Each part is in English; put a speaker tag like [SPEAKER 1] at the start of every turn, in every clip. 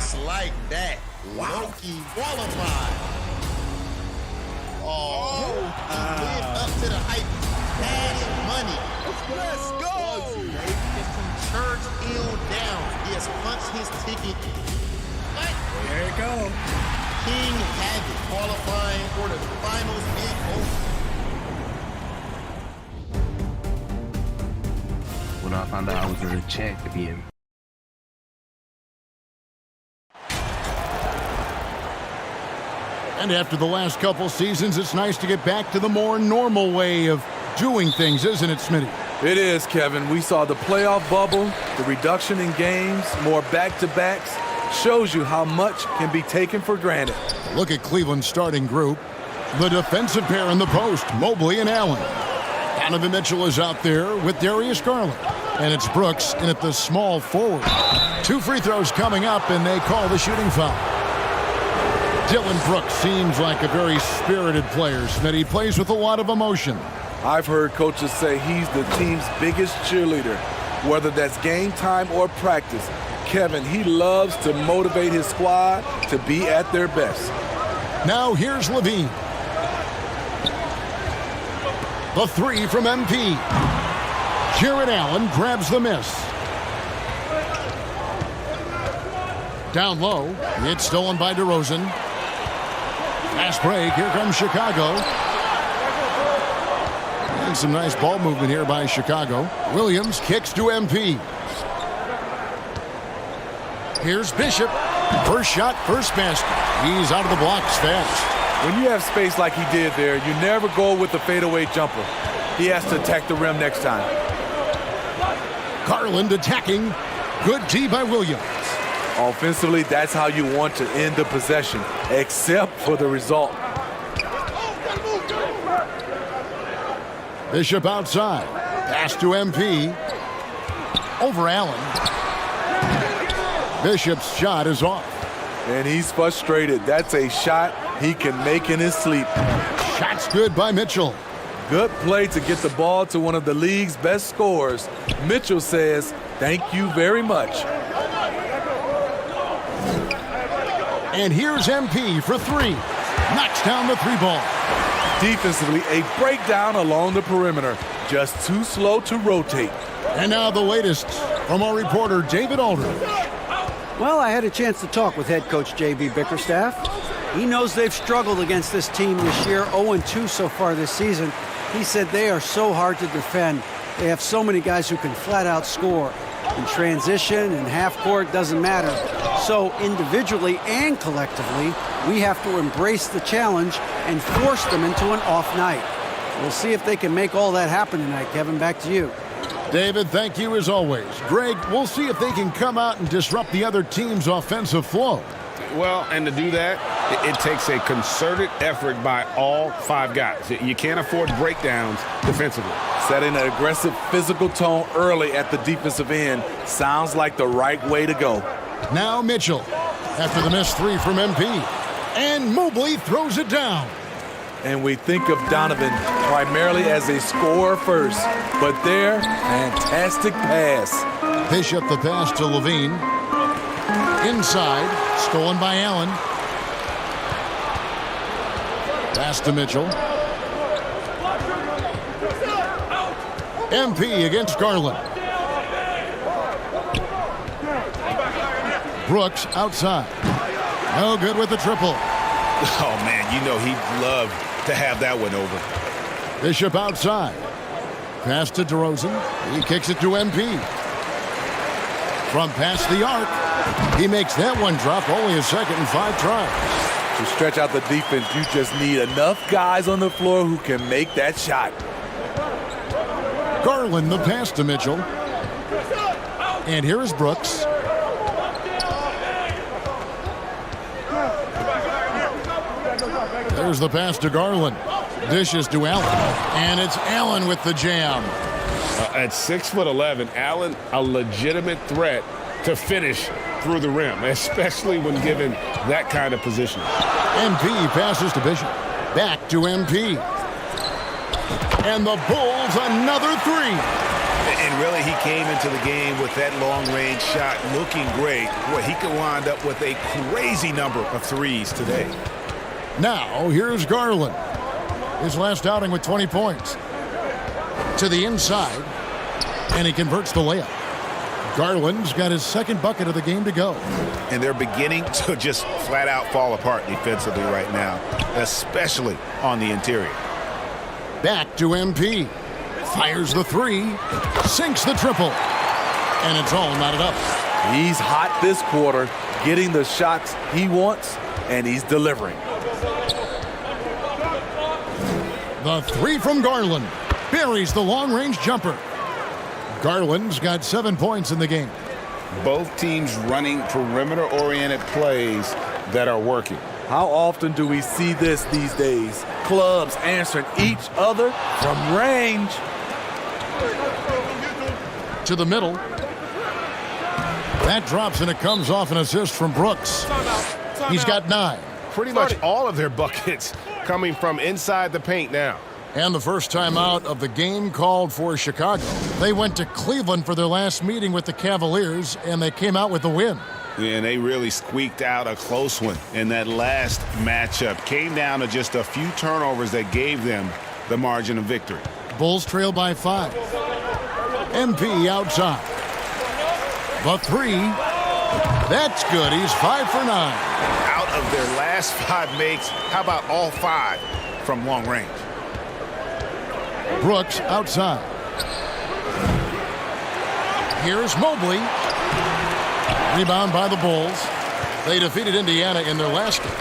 [SPEAKER 1] Just like that.
[SPEAKER 2] Wow.
[SPEAKER 1] Loki qualified. Oh, he lived up to the hype. Cash money. Let's go. It's from Church Hill down. He has punched his ticket. What?
[SPEAKER 2] There you go.
[SPEAKER 1] King Havoc qualifying for the finals big open.
[SPEAKER 3] When I found out I was in a check to be in.
[SPEAKER 4] And after the last couple seasons, it's nice to get back to the more normal way of doing things, isn't it, Smitty?
[SPEAKER 5] It is, Kevin. We saw the playoff bubble, the reduction in games, more back-to-backs. Shows you how much can be taken for granted.
[SPEAKER 4] Look at Cleveland's starting group. The defensive pair in the post, Mobley and Allen. Donovan Mitchell is out there with Darius Garland. And it's Brooks in at the small forward. 2 free throws coming up, and they call the shooting foul. Dylan Brooks seems like a very spirited player, Smitty. He plays with a lot of emotion.
[SPEAKER 5] I've heard coaches say he's the team's biggest cheerleader, whether that's game time or practice. Kevin, he loves to motivate his squad to be at their best.
[SPEAKER 4] Now here's Levine. The 3 from MP. Jared Allen grabs the miss. Down low, it's stolen by DeRozan. Fast break, here comes Chicago. And some nice ball movement here by Chicago. Williams kicks to MP. Here's Bishop. First shot, first basket. He's out of the blocks fast.
[SPEAKER 5] When you have space like he did there, you never go with the fadeaway jumper. He has to attack the rim next time.
[SPEAKER 4] Garland attacking. Good D by Williams.
[SPEAKER 5] Offensively, that's how you want to end the possession, except for the result.
[SPEAKER 4] Bishop outside. Pass to MP. Over Allen. Bishop's shot is off.
[SPEAKER 5] And he's frustrated. That's a shot he can make in his sleep.
[SPEAKER 4] Shot's good by Mitchell.
[SPEAKER 5] Good play to get the ball to one of the league's best scorers. Mitchell says, "Thank you very much."
[SPEAKER 4] And here's MP for 3. Knocks down the 3 ball.
[SPEAKER 5] Defensively, a breakdown along the perimeter. Just too slow to rotate.
[SPEAKER 4] And now the latest from our reporter, David Aldridge.
[SPEAKER 6] Well, I had a chance to talk with head coach J.B. Bickerstaff. He knows they've struggled against this team this year, 0-2 so far this season. He said they are so hard to defend. They have so many guys who can flat out score. In transition and half court, doesn't matter. So individually and collectively, we have to embrace the challenge and force them into an off night. We'll see if they can make all that happen tonight. Kevin, back to you.
[SPEAKER 4] David, thank you as always. Greg, we'll see if they can come out and disrupt the other team's offensive flow.
[SPEAKER 2] Well, and to do that, it takes a concerted effort by all 5 guys. You can't afford breakdowns defensively.
[SPEAKER 5] Setting an aggressive physical tone early at the defensive end sounds like the right way to go.
[SPEAKER 4] Now Mitchell, after the missed 3 from MP. And Mobley throws it down.
[SPEAKER 5] And we think of Donovan primarily as a scorer first, but there, fantastic pass.
[SPEAKER 4] Bishop the pass to Levine. Inside, stolen by Allen. Pass to Mitchell. MP against Garland. Brooks outside. No good with the triple.
[SPEAKER 2] Oh, man, you know he'd love to have that one over.
[SPEAKER 4] Bishop outside. Pass to DeRozan. He kicks it to MP. From past the arc. He makes that one drop, only a second and 5 tries.
[SPEAKER 5] To stretch out the defense, you just need enough guys on the floor who can make that shot.
[SPEAKER 4] Garland the pass to Mitchell. And here is Brooks. There's the pass to Garland. Dishes to Allen. And it's Allen with the jam.
[SPEAKER 2] At 6'11", Allen, a legitimate threat to finish through the rim, especially when given that kind of position.
[SPEAKER 4] MP passes to Bishop. Back to MP. And the Bulls another 3.
[SPEAKER 7] And really, he came into the game with that long-range shot looking great. Boy, he could wind up with a crazy number of threes today.
[SPEAKER 4] Now, here's Garland. His last outing with 20 points. To the inside, and he converts the layup. Garland's got his second bucket of the game to go.
[SPEAKER 7] And they're beginning to just flat out fall apart defensively right now, especially on the interior.
[SPEAKER 4] Back to MP. Fires the three, sinks the triple, and it's all knotted up.
[SPEAKER 5] He's hot this quarter, getting the shots he wants, and he's delivering.
[SPEAKER 4] The three from Garland buries the long-range jumper. Garland's got 7 points in the game.
[SPEAKER 2] Both teams running perimeter-oriented plays that are working.
[SPEAKER 5] How often do we see this these days? Clubs answering each other from range.
[SPEAKER 4] To the middle. That drops, and it comes off an assist from Brooks. He's got 9.
[SPEAKER 2] Pretty much all of their buckets coming from inside the paint now.
[SPEAKER 4] And the first time out of the game called for Chicago. They went to Cleveland for their last meeting with the Cavaliers, and they came out with the win.
[SPEAKER 2] And they really squeaked out a close one in that last matchup. Came down to just a few turnovers that gave them the margin of victory.
[SPEAKER 4] Bulls trail by 5. MP outside. The three. That's good. He's 5 for 9.
[SPEAKER 7] Out of their last 5 makes, how about all 5 from long range?
[SPEAKER 4] Brooks outside. Here's Mobley. Rebound by the Bulls. They defeated Indiana in their last game.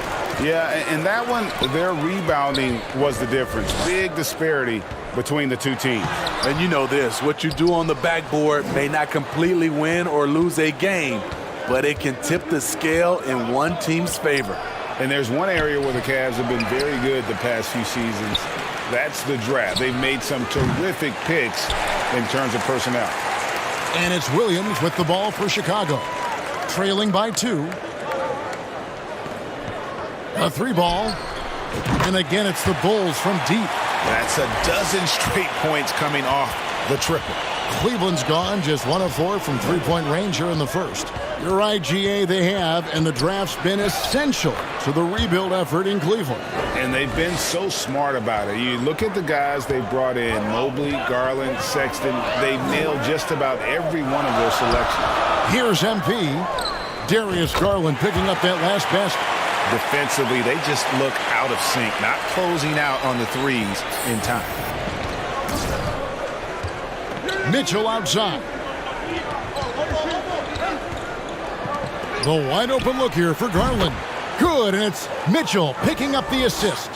[SPEAKER 2] Yeah, and that one, their rebounding was the difference. Big disparity between the two teams.
[SPEAKER 5] And you know this, what you do on the backboard may not completely win or lose a game, but it can tip the scale in one team's favor.
[SPEAKER 2] And there's one area where the Cavs have been very good the past few seasons. That's the draft. They've made some terrific picks in terms of personnel.
[SPEAKER 4] And it's Williams with the ball for Chicago. Trailing by 2. A 3 ball. And again, it's the Bulls from deep.
[SPEAKER 7] That's a dozen straight points coming off the triple.
[SPEAKER 4] Cleveland's gone just 1 of 4 from three-point range here in the first. You're right, GA, they have, and the draft's been essential to the rebuild effort in Cleveland.
[SPEAKER 2] And they've been so smart about it. You look at the guys they brought in, Mobley, Garland, Sexton. They've nailed just about every one of their selections.
[SPEAKER 4] Here's MP. Darius Garland picking up that last basket.
[SPEAKER 7] Defensively, they just look out of sync, not closing out on the threes in time.
[SPEAKER 4] Mitchell outside. The wide open look here for Garland. Good, and it's Mitchell picking up the assist.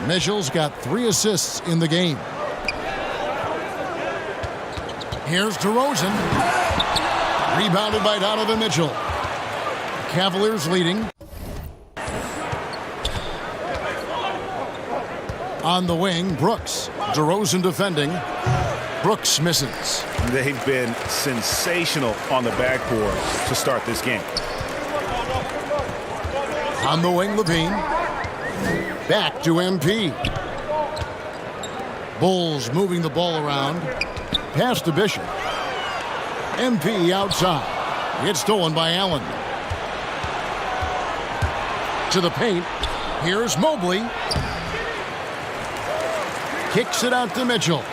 [SPEAKER 4] Mitchell's got 3 assists in the game. Here's DeRozan. Rebounded by Donovan Mitchell. Cavaliers leading. On the wing, Brooks. DeRozan defending. Brooks misses.
[SPEAKER 7] They've been sensational on the backboard to start this game.
[SPEAKER 4] On the wing, Levine. Back to MP. Bulls moving the ball around. Pass to Bishop. MP outside. It's stolen by Allen. To the paint. Here's Mobley. Kicks it out to Mitchell.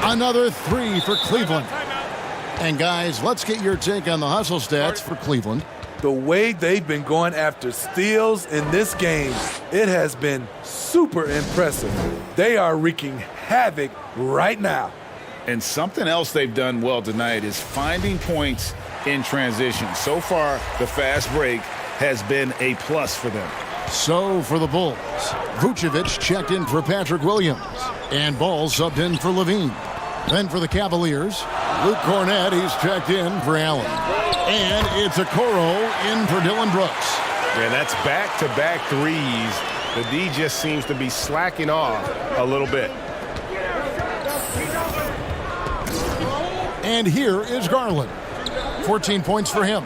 [SPEAKER 4] Another 3 for Cleveland. And guys, let's get your take on the hustle stats for Cleveland.
[SPEAKER 5] The way they've been going after steals in this game, it has been super impressive. They are wreaking havoc right now.
[SPEAKER 2] And something else they've done well tonight is finding points in transition. So far, the fast break has been a plus for them.
[SPEAKER 4] So for the Bulls, Vucevic checked in for Patrick Williams, and Ball subbed in for Levine. Then for the Cavaliers, Luke Cornett, he's checked in for Allen. And it's Okoro in for Dylan Brooks.
[SPEAKER 2] Yeah, that's back-to-back threes. The D just seems to be slacking off a little bit.
[SPEAKER 4] And here is Garland. 14 points for him.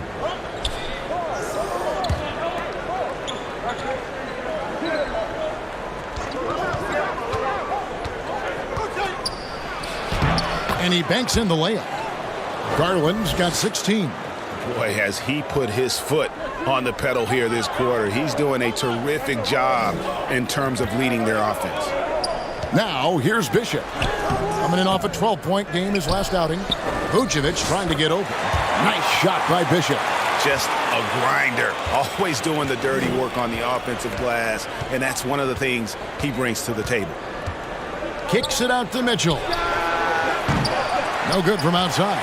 [SPEAKER 4] And he banks in the layup. Garland's got 16.
[SPEAKER 7] Boy, has he put his foot on the pedal here this quarter. He's doing a terrific job in terms of leading their offense.
[SPEAKER 4] Now, here's Bishop. Coming in off a 12-point game his last outing. Vucevic trying to get open. Nice shot by Bishop.
[SPEAKER 7] Just a grinder, always doing the dirty work on the offensive glass, and that's one of the things he brings to the table.
[SPEAKER 4] Kicks it out to Mitchell. No good from outside.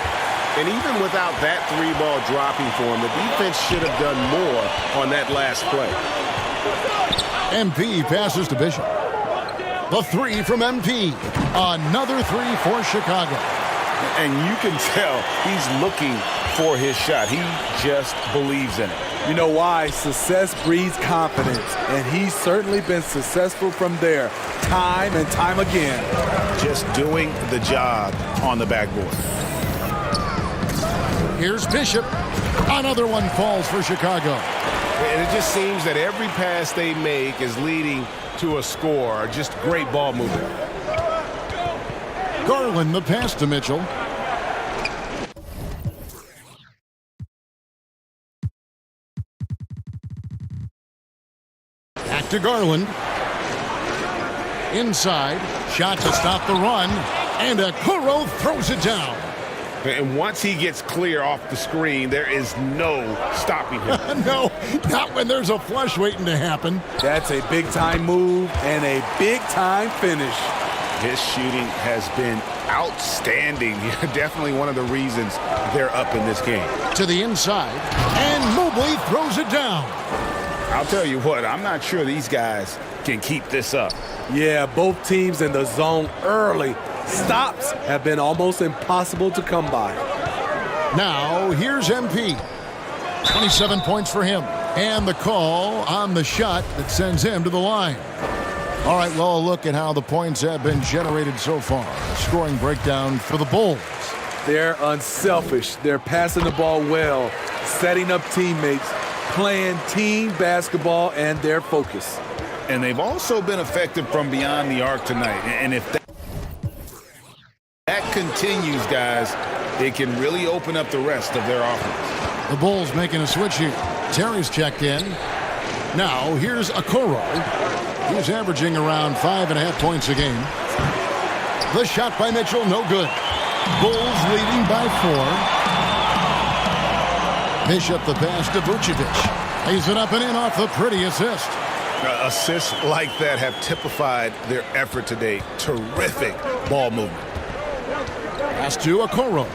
[SPEAKER 2] And even without that three-ball dropping for him, the defense should have done more on that last play.
[SPEAKER 4] MP passes to Bishop. The three from MP. Another three for Chicago.
[SPEAKER 7] And you can tell he's looking for his shot. He just believes in it.
[SPEAKER 5] You know why? Success breeds confidence, and he's certainly been successful from there time and time again.
[SPEAKER 7] Just doing the job on the backboard.
[SPEAKER 4] Here's Bishop. Another one falls for Chicago.
[SPEAKER 2] And it just seems that every pass they make is leading to a score. Just great ball movement.
[SPEAKER 4] Garland the pass to Mitchell. Back to Garland. Inside. Shot to stop the run. And Okoro throws it down.
[SPEAKER 2] And once he gets clear off the screen, there is no stopping him.
[SPEAKER 4] No, not when there's a flush waiting to happen.
[SPEAKER 5] That's a big-time move and a big-time finish.
[SPEAKER 7] His shooting has been outstanding. Definitely one of the reasons they're up in this game.
[SPEAKER 4] To the inside. And Mobley throws it down.
[SPEAKER 7] I'll tell you what, I'm not sure these guys can keep this up.
[SPEAKER 5] Yeah, both teams in the zone early. Stops have been almost impossible to come by.
[SPEAKER 4] Now, here's MP. 27 points for him. And the call on the shot that sends him to the line. All right, well, look at how the points have been generated so far. Scoring breakdown for the Bulls.
[SPEAKER 5] They're unselfish. They're passing the ball well, setting up teammates, playing team basketball, and their focus.
[SPEAKER 7] And they've also been effective from beyond the arc tonight. And if that continues, guys, it can really open up the rest of their offense.
[SPEAKER 4] The Bulls making a switch here. Terry's checked in. Now, here's Okoro. He's averaging around 5.5 points a game. The shot by Mitchell, no good. Bulls leading by 4. Bishop the pass to Vucevic. Lays it up and in off the pretty assist.
[SPEAKER 7] Assists like that have typified their effort today. Terrific ball movement.
[SPEAKER 4] Pass to Okoro.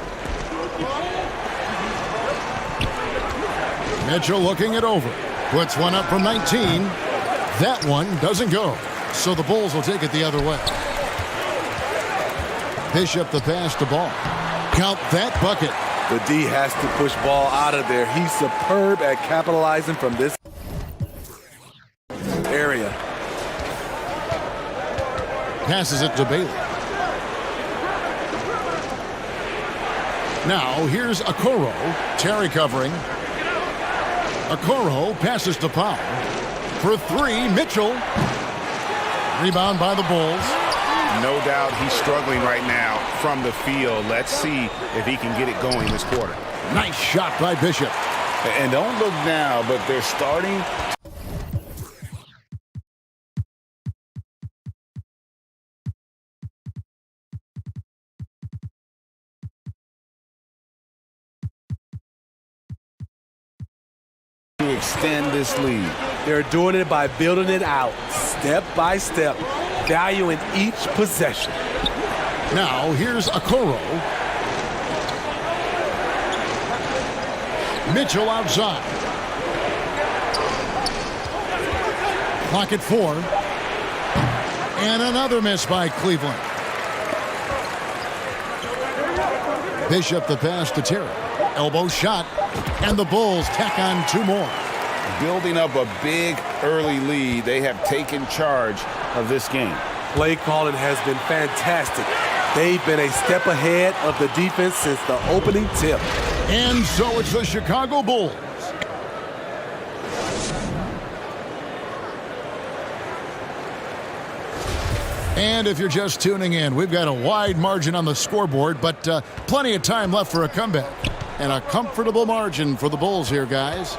[SPEAKER 4] Mitchell looking it over. Puts one up from 19. That one doesn't go. So the Bulls will take it the other way. Bishop the pass to Ball. Count that bucket.
[SPEAKER 5] The D has to push Ball out of there. He's superb at capitalizing from this area.
[SPEAKER 4] Passes it to Bailey. Now here's Okoro. Terry covering. Okoro passes to Powell. For 3, Mitchell. Rebound by the Bulls.
[SPEAKER 7] No doubt he's struggling right now from the field. Let's see if he can get it going this quarter.
[SPEAKER 4] Nice shot by Bishop.
[SPEAKER 7] And don't look now, but they're starting to extend this lead.
[SPEAKER 5] They're doing it by building it out, step by step, valuing each possession.
[SPEAKER 4] Now here's Okoro. Mitchell outside. Clock at 4. And another miss by Cleveland. Bishop the pass to Terry. Elbow shot. And the Bulls tack on 2 more.
[SPEAKER 7] Building up a big early lead. They have taken charge of this game.
[SPEAKER 5] Play calling has been fantastic. They've been a step ahead of the defense since the opening tip.
[SPEAKER 4] And so it's the Chicago Bulls. And if you're just tuning in, we've got a wide margin on the scoreboard, but plenty of time left for a comeback. And a comfortable margin for the Bulls here, guys.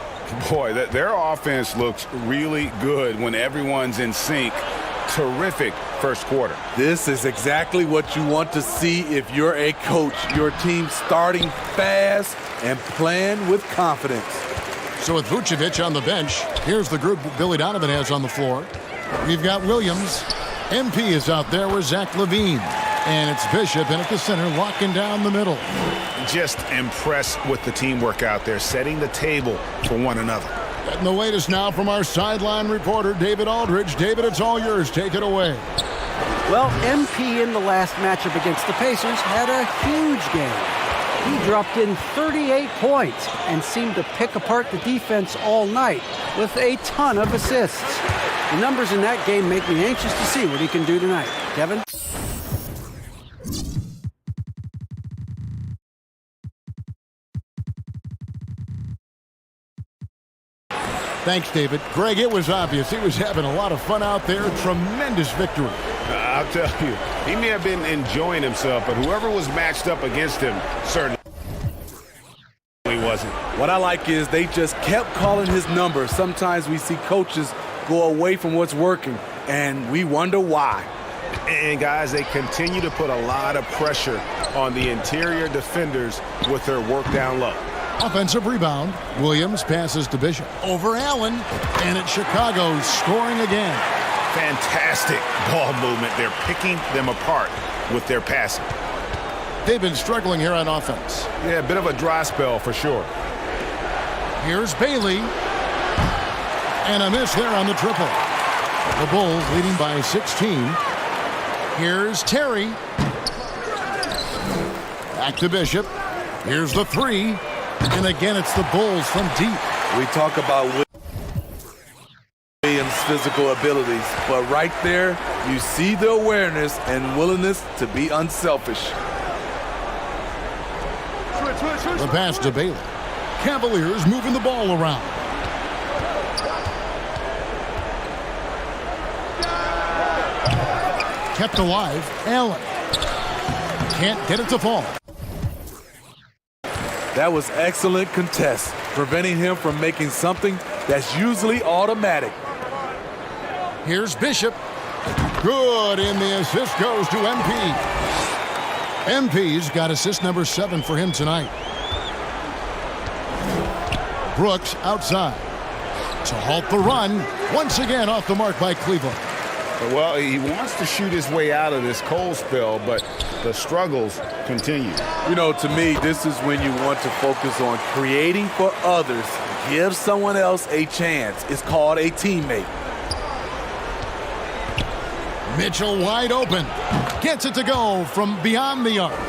[SPEAKER 2] Boy, their offense looks really good when everyone's in sync. Terrific first quarter.
[SPEAKER 5] This is exactly what you want to see if you're a coach. Your team starting fast and playing with confidence.
[SPEAKER 4] So with Vucevic on the bench, here's the group Billy Donovan has on the floor. We've got Williams. MP is out there with Zach LaVine. And it's Bishop in at the center, locking down the middle.
[SPEAKER 2] Just impressed with the teamwork out there, setting the table for one another.
[SPEAKER 4] And the latest now from our sideline reporter, David Aldridge. David, it's all yours. Take it away.
[SPEAKER 6] Well, MP in the last matchup against the Pacers had a huge game. He dropped in 38 points and seemed to pick apart the defense all night with a ton of assists. The numbers in that game make me anxious to see what he can do tonight. Kevin?
[SPEAKER 4] Thanks, David. Greg, it was obvious he was having a lot of fun out there. Tremendous victory.
[SPEAKER 2] I'll tell you, he may have been enjoying himself, but whoever was matched up against him certainly wasn't.
[SPEAKER 5] What I like is they just kept calling his number. Sometimes we see coaches go away from what's working, and we wonder why.
[SPEAKER 2] And, guys, they continue to put a lot of pressure on the interior defenders with their work down low.
[SPEAKER 4] Offensive rebound. Williams passes to Bishop. Over Allen. And it's Chicago scoring again.
[SPEAKER 2] Fantastic ball movement. They're picking them apart with their passing.
[SPEAKER 4] They've been struggling here on offense.
[SPEAKER 2] Yeah, a bit of a dry spell for sure.
[SPEAKER 4] Here's Bailey. And a miss there on the triple. The Bulls leading by 16. Here's Terry. Back to Bishop. Here's the three. And again, it's the Bulls from deep.
[SPEAKER 5] We talk about Williams' physical abilities, but right there, you see the awareness and willingness to be unselfish.
[SPEAKER 4] The pass to Bailey. Cavaliers moving the ball around. Kept alive. Allen. Can't get it to fall.
[SPEAKER 5] That was excellent contest, preventing him from making something that's usually automatic.
[SPEAKER 4] Here's Bishop. Good, and the assist goes to MP. MP's got assist number 7 for him tonight. Brooks outside to halt the run. Once again off the mark by Cleveland.
[SPEAKER 2] Well, he wants to shoot his way out of this cold spell, but the struggles continue.
[SPEAKER 5] You know, to me, this is when you want to focus on creating for others. Give someone else a chance. It's called a teammate.
[SPEAKER 4] Mitchell wide open. Gets it to go from beyond the arc.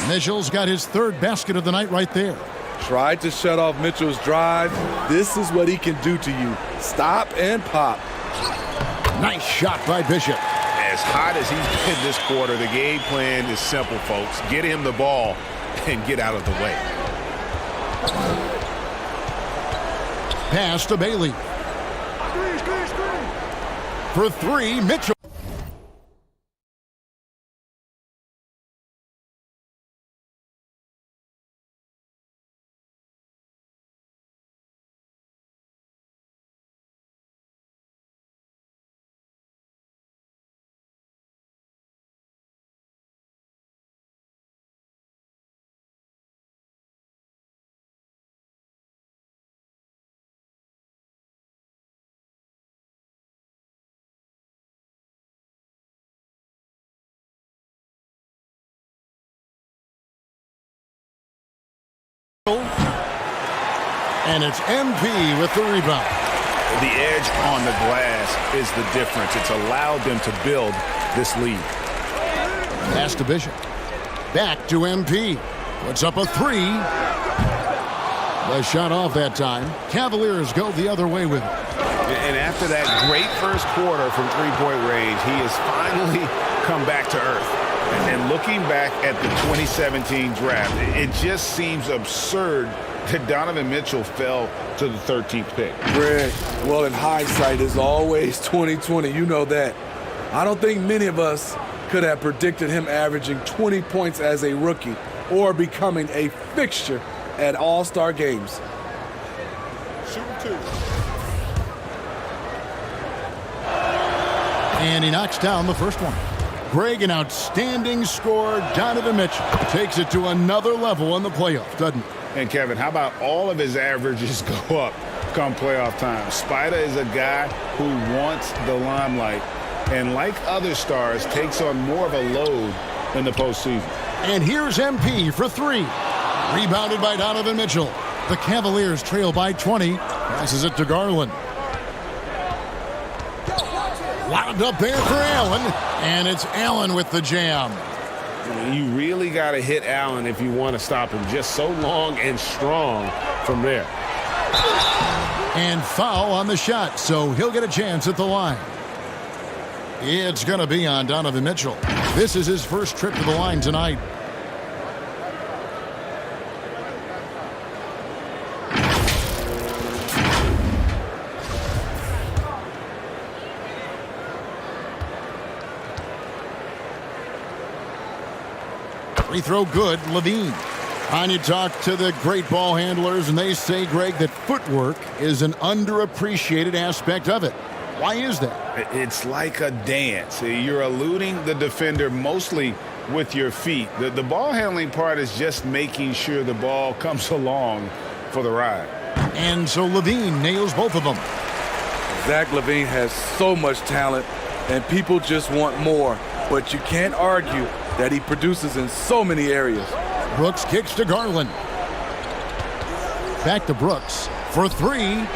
[SPEAKER 4] Mitchell's got his 3rd basket of the night right there.
[SPEAKER 5] Tried to shut off Mitchell's drive. This is what he can do to you. Stop and pop.
[SPEAKER 4] Nice shot by Bishop.
[SPEAKER 2] As hot as he's been this quarter, the game plan is simple, folks. Get him the ball and get out of the way.
[SPEAKER 4] Pass to Bailey. For 3, Mitchell. And it's MP with the rebound.
[SPEAKER 2] The edge on the glass is the difference. It's allowed them to build this lead.
[SPEAKER 4] Pass to Bishop. Back to MP. Puts up a 3. The shot off that time. Cavaliers go the other way with it.
[SPEAKER 2] And after that great first quarter from three-point range, he has finally come back to earth. And looking back at the 2017 draft, it just seems absurd that Donovan Mitchell fell to the 13th pick.
[SPEAKER 5] Greg, well, in hindsight, is always 20/20. You know that. I don't think many of us could have predicted him averaging 20 points as a rookie or becoming a fixture at All-Star games.
[SPEAKER 1] Shooting 2.
[SPEAKER 4] And he knocks down the first one. Greg, an outstanding scorer. Donovan Mitchell takes it to another level in the playoffs, doesn't he?
[SPEAKER 2] And Kevin, how about all of his averages go up come playoff time? Spider is a guy who wants the limelight, and like other stars, takes on more of a load in the postseason.
[SPEAKER 4] And here's MP for 3. Rebounded by Donovan Mitchell. The Cavaliers trail by 20. Passes it to Garland. Lobbed up there for Allen. And it's Allen with the jam.
[SPEAKER 8] You really got to hit Allen if you want to stop him. Just so long and strong from there.
[SPEAKER 4] And foul on the shot, so he'll get a chance at the line. It's going to be on Donovan Mitchell. This is his first trip to the line tonight. Free throw good, Levine. And you talk to the great ball handlers, and they say, Greg, that footwork is an underappreciated aspect of it. Why is that?
[SPEAKER 2] It's like a dance. You're eluding the defender mostly with your feet. The ball handling part is just making sure the ball comes along for the ride.
[SPEAKER 4] And so Levine nails both of them.
[SPEAKER 5] Zach LaVine has so much talent, and people just want more. But you can't argue that he produces in so many areas.
[SPEAKER 4] Brooks kicks to Garland. Back to Brooks for 3.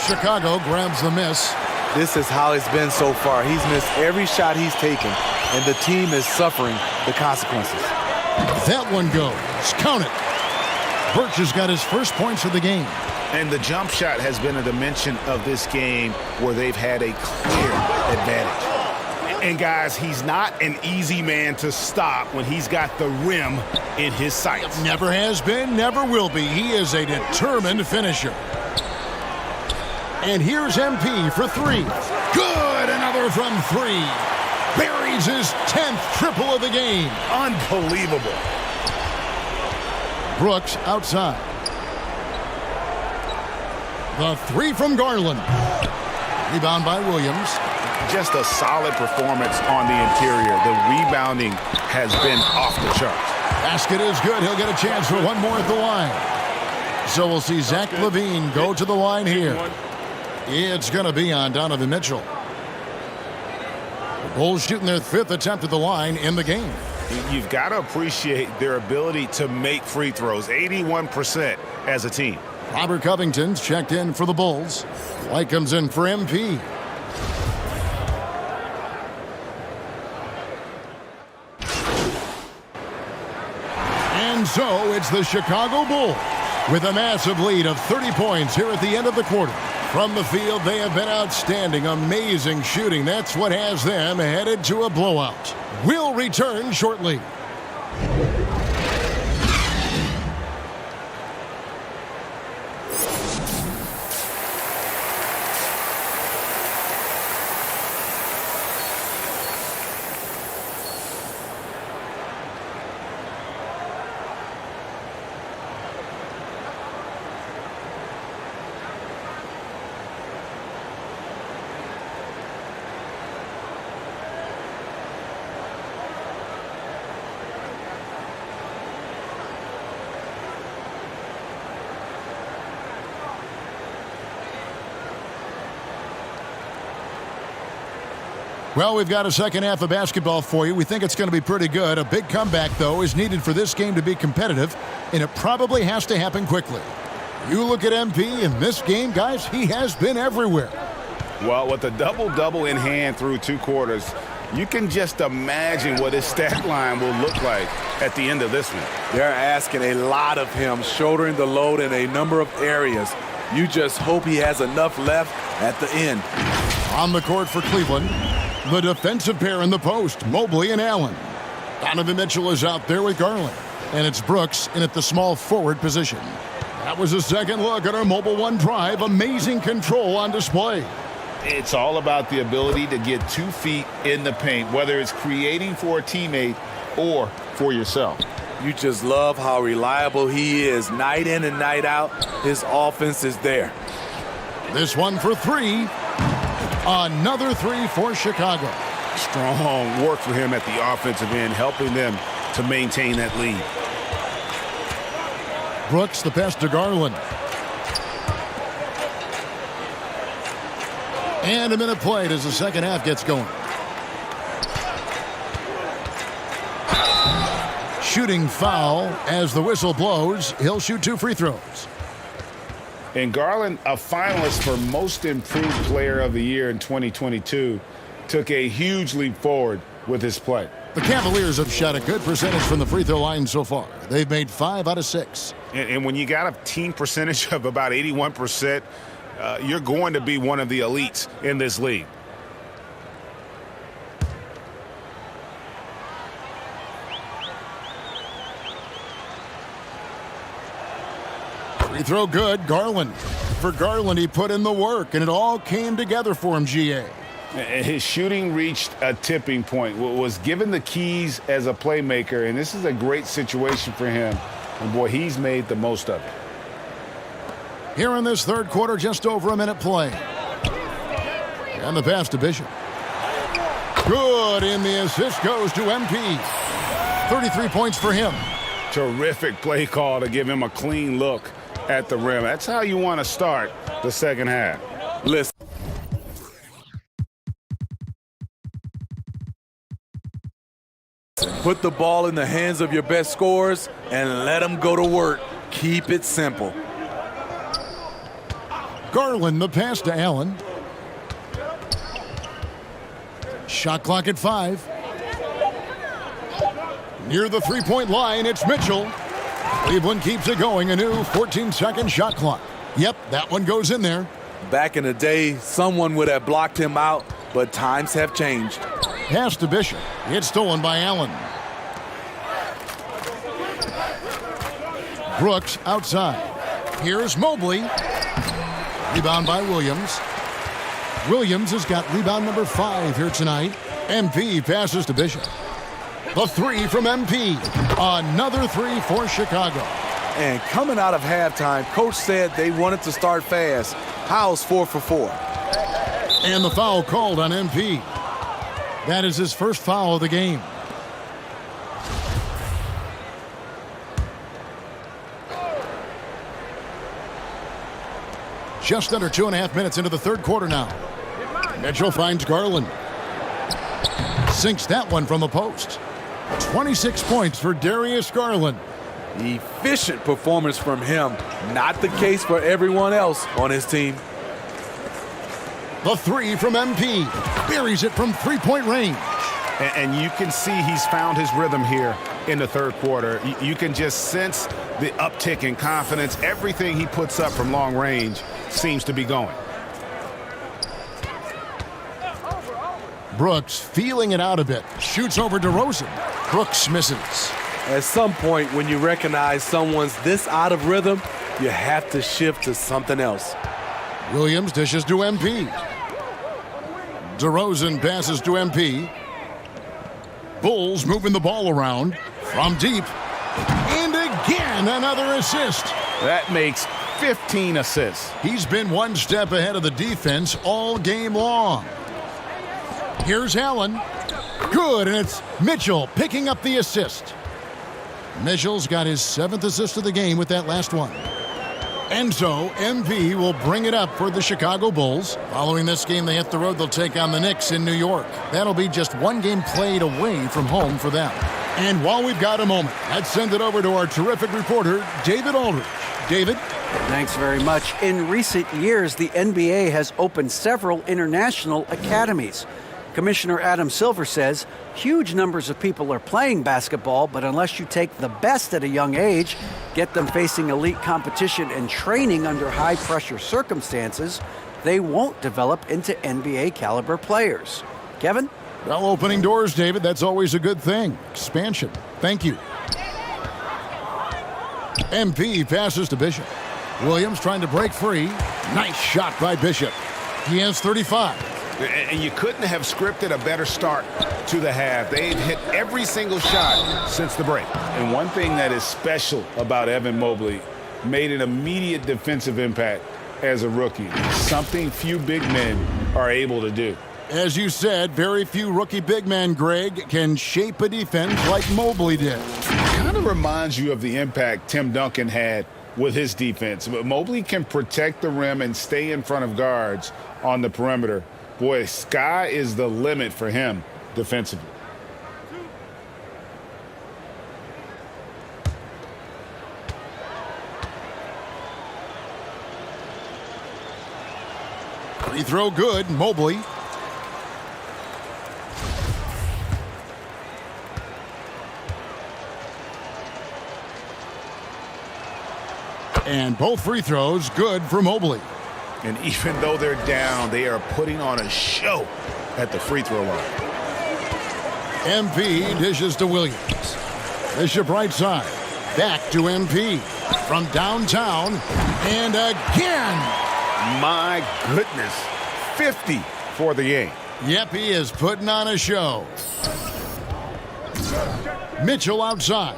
[SPEAKER 4] Chicago grabs the miss.
[SPEAKER 5] This is how it's been so far. He's missed every shot he's taken, and the team is suffering the consequences.
[SPEAKER 4] That one goes. Count it. Birch has got his first points of the game.
[SPEAKER 2] And the jump shot has been a dimension of this game where they've had a clear advantage. And guys, he's not an easy man to stop when he's got the rim in his sights.
[SPEAKER 4] Never has been, never will be. He is a determined finisher. And here's MP for 3. Good, another from 3. Buries his 10th triple of the game.
[SPEAKER 2] Unbelievable.
[SPEAKER 4] Brooks outside. The 3 from Garland. Rebound by Williams.
[SPEAKER 2] Just a solid performance on the interior. The rebounding has been off the charts.
[SPEAKER 4] Basket is good. He'll get a chance for one more at the line. So we'll see Zach LaVine go to the line here. It's going to be on Donovan Mitchell. The Bulls shooting their 5th attempt at the line in the game.
[SPEAKER 2] You've got to appreciate their ability to make free throws. 81% as a team.
[SPEAKER 4] Robert Covington's checked in for the Bulls. White comes in for MP. And so it's the Chicago Bulls with a massive lead of 30 points here at the end of the quarter. From the field, they have been outstanding, amazing shooting. That's what has them headed to a blowout. We'll return shortly. Well, we've got a second half of basketball for you. We think it's going to be pretty good. A big comeback, though, is needed for this game to be competitive, and it probably has to happen quickly. You look at MP in this game, guys, he has been everywhere.
[SPEAKER 2] Well, with a double-double in hand through 2 quarters, you can just imagine what his stat line will look like at the end of this one.
[SPEAKER 5] They're asking a lot of him, shouldering the load in a number of areas. You just hope he has enough left at the end.
[SPEAKER 4] On the court for Cleveland, the defensive pair in the post, Mobley and Allen. Donovan Mitchell is out there with Garland. And it's Brooks in at the small forward position. That was a second look at our Mobile One drive. Amazing control on display.
[SPEAKER 2] It's all about the ability to get 2 feet in the paint, whether it's creating for a teammate or for yourself.
[SPEAKER 5] You just love how reliable he is. Night in and night out, his offense is there.
[SPEAKER 4] This one for 3. Another 3 for Chicago.
[SPEAKER 2] Strong work for him at the offensive end, helping them to maintain that lead.
[SPEAKER 4] Brooks, the pass to Garland. And a minute played as the second half gets going. Shooting foul as the whistle blows. He'll shoot 2 free throws.
[SPEAKER 2] And Garland, a finalist for Most Improved Player of the Year in 2022, took a huge leap forward with his play.
[SPEAKER 4] The Cavaliers have shot a good percentage from the free throw line so far. They've made 5 out of 6.
[SPEAKER 2] And when you got a team percentage of about 81%, you're going to be one of the elites in this league.
[SPEAKER 4] Free throw good. Garland. For Garland, he put in the work, and it all came together for him, GA.
[SPEAKER 2] His shooting reached a tipping point, was given the keys as a playmaker, and this is a great situation for him. And, boy, he's made the most of it.
[SPEAKER 4] Here in this third quarter, just over a minute play. And the pass to Bishop. Good, and the assist goes to MP. 33 points for him.
[SPEAKER 2] Terrific play call to give him a clean look at the rim. That's how you want to start the second half.
[SPEAKER 5] Listen. Put the ball in the hands of your best scorers and let them go to work. Keep it simple.
[SPEAKER 4] Garland, the pass to Allen. Shot clock at 5. Near the three-point line, it's Mitchell. Cleveland keeps it going, a new 14-second shot clock. Yep, that one goes in there.
[SPEAKER 5] Back in the day, someone would have blocked him out, but times have changed.
[SPEAKER 4] Pass to Bishop. It's stolen by Allen. Brooks outside. Here's Mobley. Rebound by Williams. Williams has got rebound number 5 here tonight. MP passes to Bishop. The 3 from MP. Another 3 for Chicago.
[SPEAKER 5] And coming out of halftime, Coach said they wanted to start fast. Howe's 4 for 4.
[SPEAKER 4] And the foul called on MP. That is his first foul of the game. Just under 2.5 minutes into the third quarter now. Mitchell finds Garland. Sinks that one from the post. 26 points for Darius Garland.
[SPEAKER 5] Efficient performance from him. Not the case for everyone else on his team.
[SPEAKER 4] The 3 from MP. Buries it from three-point range.
[SPEAKER 2] And you can see he's found his rhythm here in the third quarter. You can just sense the uptick in confidence. Everything he puts up from long range seems to be going.
[SPEAKER 4] Brooks feeling it out a bit. Shoots over DeRozan. Brooks misses.
[SPEAKER 5] At some point, when you recognize someone's this out of rhythm, you have to shift to something else.
[SPEAKER 4] Williams dishes to MP. DeRozan passes to MP. Bulls moving the ball around from deep. And again, another assist.
[SPEAKER 2] That makes 15 assists.
[SPEAKER 4] He's been one step ahead of the defense all game long. Here's Allen. Good, and it's Mitchell picking up the assist. Mitchell's got his 7th assist of the game with that last one. And so, MP will bring it up for the Chicago Bulls. Following this game, they hit the road. They'll take on the Knicks in New York. That'll be just one game played away from home for them. And while we've got a moment, let's send it over to our terrific reporter, David Aldridge. David?
[SPEAKER 6] Thanks very much. In recent years, the NBA has opened several international academies. Commissioner Adam Silver says huge numbers of people are playing basketball, but unless you take the best at a young age, get them facing elite competition and training under high-pressure circumstances, they won't develop into NBA-caliber players. Kevin?
[SPEAKER 4] Well, opening doors, David, that's always a good thing. Expansion. Thank you. MP passes to Bishop. Williams trying to break free. Nice shot by Bishop. He has 35.
[SPEAKER 2] And you couldn't have scripted a better start to the half. They've hit every single shot since the break. And one thing that is special about Evan Mobley, made an immediate defensive impact as a rookie, something few big men are able to do.
[SPEAKER 4] As you said, very few rookie big men, Greg, can shape a defense like Mobley did.
[SPEAKER 2] Kind of reminds you of the impact Tim Duncan had with his defense. But Mobley can protect the rim and stay in front of guards on the perimeter. Boy, sky is the limit for him defensively.
[SPEAKER 4] Free throw good, Mobley. And both free throws good for Mobley.
[SPEAKER 2] And even though they're down, they are putting on a show at the free throw line.
[SPEAKER 4] MP dishes to Williams. Bishop right side. Back to MP. From downtown. And again.
[SPEAKER 2] My goodness. 50 for the game.
[SPEAKER 4] Yep, he is putting on a show. Mitchell outside.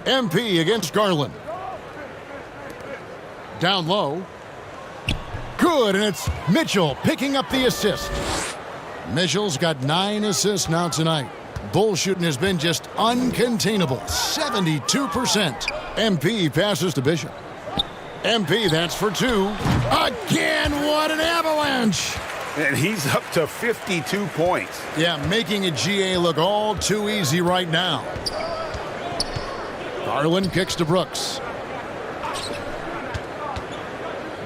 [SPEAKER 4] MP against Garland. Down low. Good, and it's Mitchell picking up the assist. Mitchell's got 9 assists now tonight. Bull shooting has been just uncontainable, 72%. MP passes to Bishop. MP, that's for 2. Again, what an avalanche!
[SPEAKER 2] And he's up to 52 points.
[SPEAKER 4] Yeah, making a GA look all too easy right now. Garland kicks to Brooks.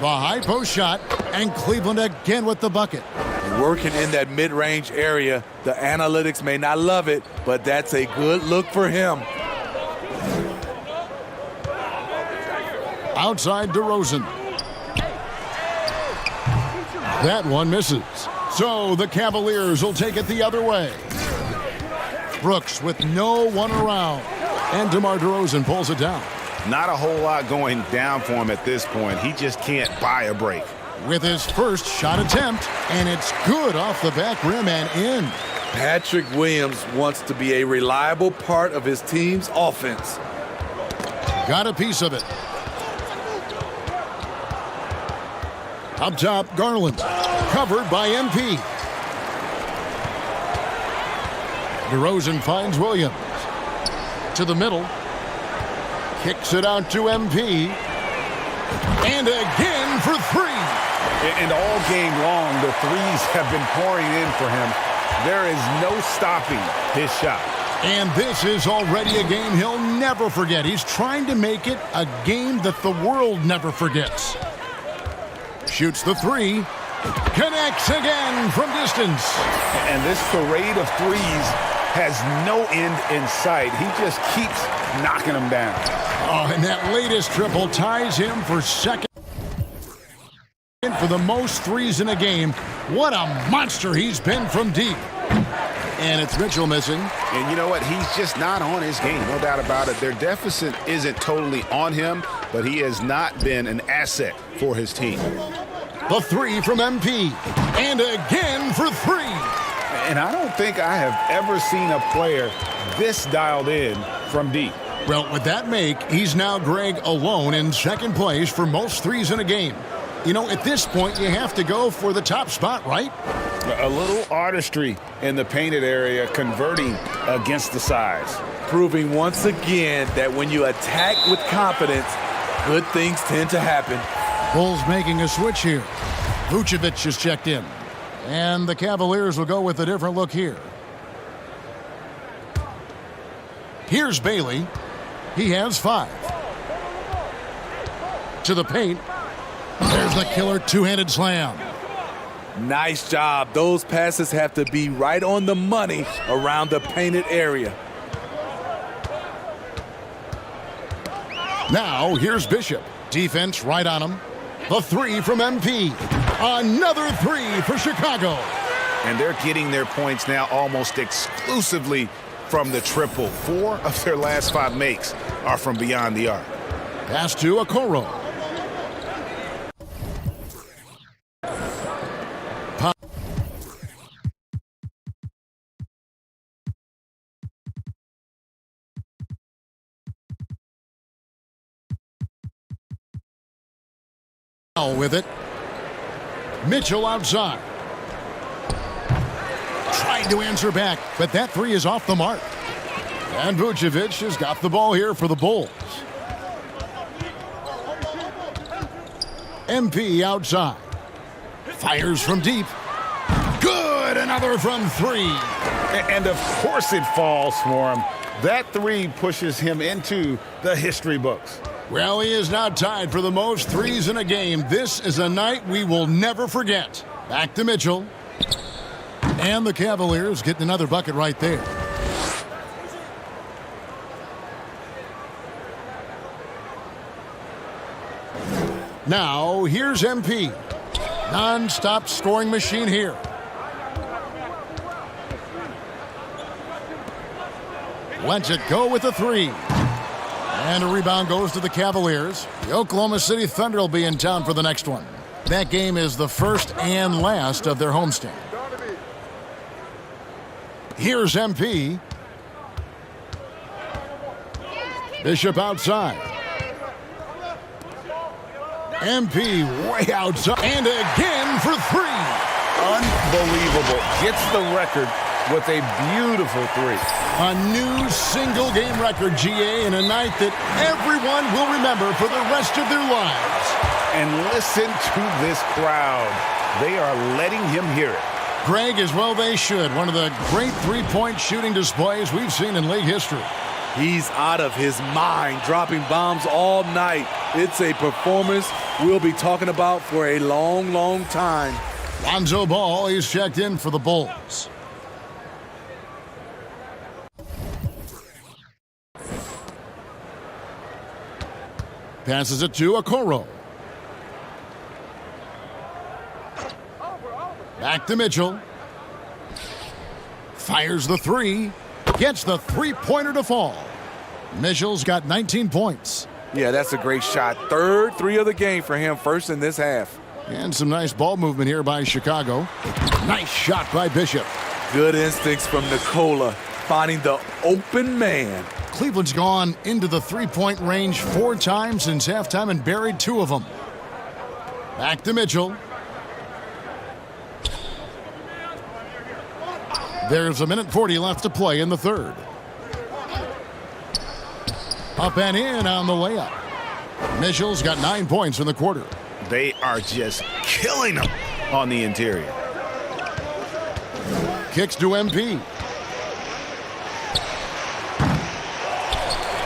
[SPEAKER 4] The high post shot, and Cleveland again with the bucket.
[SPEAKER 5] Working in that mid-range area. The analytics may not love it, but that's a good look for him.
[SPEAKER 4] Outside DeRozan. That one misses. So the Cavaliers will take it the other way. Brooks with no one around. And DeMar DeRozan pulls it down.
[SPEAKER 2] Not a whole lot going down for him at this point. He just can't buy a break.
[SPEAKER 4] With his first shot attempt, and it's good off the back rim and in.
[SPEAKER 5] Patrick Williams wants to be a reliable part of his team's offense.
[SPEAKER 4] Got a piece of it. Up top, Garland. Covered by MP. DeRozan finds Williams. To the middle. Kicks it out to MP. And again for 3.
[SPEAKER 2] And all game long, the threes have been pouring in for him. There is no stopping his shot.
[SPEAKER 4] And this is already a game he'll never forget. He's trying to make it a game that the world never forgets. Shoots the 3. Connects again from distance.
[SPEAKER 2] And this parade of threes has no end in sight. He just keeps knocking them down.
[SPEAKER 4] Oh, and that latest triple ties him for second for the most threes in a game. What a monster he's been from deep. And it's Mitchell missing.
[SPEAKER 2] And you know what? He's just not on his game, no doubt about it. Their deficit isn't totally on him, but he has not been an asset for his team.
[SPEAKER 4] The 3 from MP. And again for 3.
[SPEAKER 2] And I don't think I have ever seen a player this dialed in from deep.
[SPEAKER 4] Well, with that make, he's now, Greg, alone in second place for most threes in a game. You know, at this point, you have to go for the top spot, right?
[SPEAKER 2] A little artistry in the painted area, converting against the size.
[SPEAKER 5] Proving once again that when you attack with confidence, good things tend to happen.
[SPEAKER 4] Bulls making a switch here. Vucevic is checked in. And the Cavaliers will go with a different look here. Here's Bailey. He has 5. To the paint. There's the killer two-handed slam.
[SPEAKER 5] Nice job. Those passes have to be right on the money around the painted area.
[SPEAKER 4] Now, here's Bishop. Defense right on him. The 3 from MP. Another 3 for Chicago.
[SPEAKER 2] And they're getting their points now almost exclusively from the triple. 4 of their last 5 makes are from beyond the arc.
[SPEAKER 4] Pass to Okoro. With it. Mitchell outside. Tried to answer back, but that 3 is off the mark. And Vucevic has got the ball here for the Bulls. MP outside. Fires from deep. Good! Another from 3.
[SPEAKER 2] And of course it falls for him. That 3 pushes him into the history books.
[SPEAKER 4] Well, he is now tied for the most 3s in a game. This is a night we will never forget. Back to Mitchell. And the Cavaliers getting another bucket right there. Now, here's MP. Non-stop scoring machine here. Lets it go with a 3. And a rebound goes to the Cavaliers. The Oklahoma City Thunder will be in town for the next one. That game is the first and last of their homestand. Here's MP. Bishop outside. MP way outside. And again for 3.
[SPEAKER 2] Unbelievable. Gets the record with a beautiful 3.
[SPEAKER 4] A new single-game record, GA, in a night that everyone will remember for the rest of their lives.
[SPEAKER 2] And listen to this crowd. They are letting him hear it.
[SPEAKER 4] Greg, as well they should. One of the great three-point shooting displays we've seen in league history.
[SPEAKER 5] He's out of his mind, dropping bombs all night. It's a performance we'll be talking about for a long, long time.
[SPEAKER 4] Lonzo Ball is checked in for the Bulls. Passes it to Okoro. Back to Mitchell. Fires the 3. Gets the three-pointer to fall. Mitchell's got 19 points.
[SPEAKER 5] Yeah, that's a great shot. Third 3 of the game for him, first in this half.
[SPEAKER 4] And some nice ball movement here by Chicago. Nice shot by Bishop.
[SPEAKER 5] Good instincts from Nikola, finding the open man.
[SPEAKER 4] Cleveland's gone into the three-point range 4 times since halftime and buried 2 of them. Back to Mitchell. There's a minute 40 left to play in the third. Up and in on the layup. Mitchell's got 9 points in the quarter.
[SPEAKER 2] They are just killing them on the interior.
[SPEAKER 4] Kicks to MP.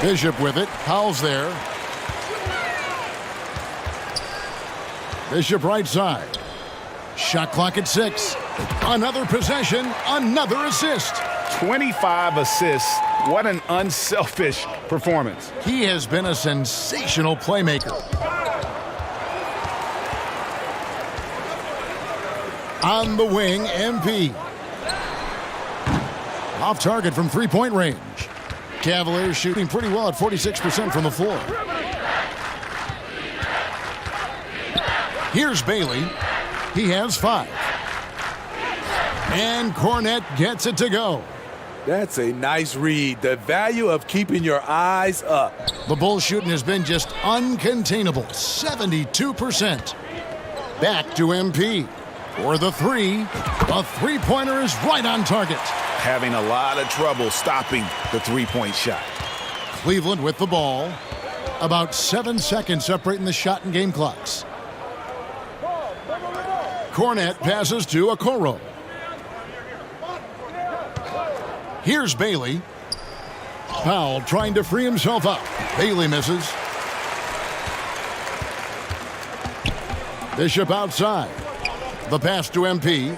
[SPEAKER 4] Bishop with it. Powell's there. Bishop right side. Shot clock at 6. Another possession, another assist.
[SPEAKER 2] 25 assists. What an unselfish performance.
[SPEAKER 4] He has been a sensational playmaker. On the wing, MP. Off target from three-point range. Cavaliers shooting pretty well at 46% from the floor. Here's Bailey. He has 5. And Cornette gets it to go.
[SPEAKER 5] That's a nice read. The value of keeping your eyes up.
[SPEAKER 4] The Bulls shooting has been just uncontainable. 72%. Back to MP. For the 3. A three-pointer is right on target.
[SPEAKER 2] Having a lot of trouble stopping the three-point shot.
[SPEAKER 4] Cleveland with the ball. About 7 seconds separating the shot and game clocks. Cornette passes to Okoro. Here's Bailey. Powell trying to free himself up. Bailey misses. Bishop outside. The pass to MP.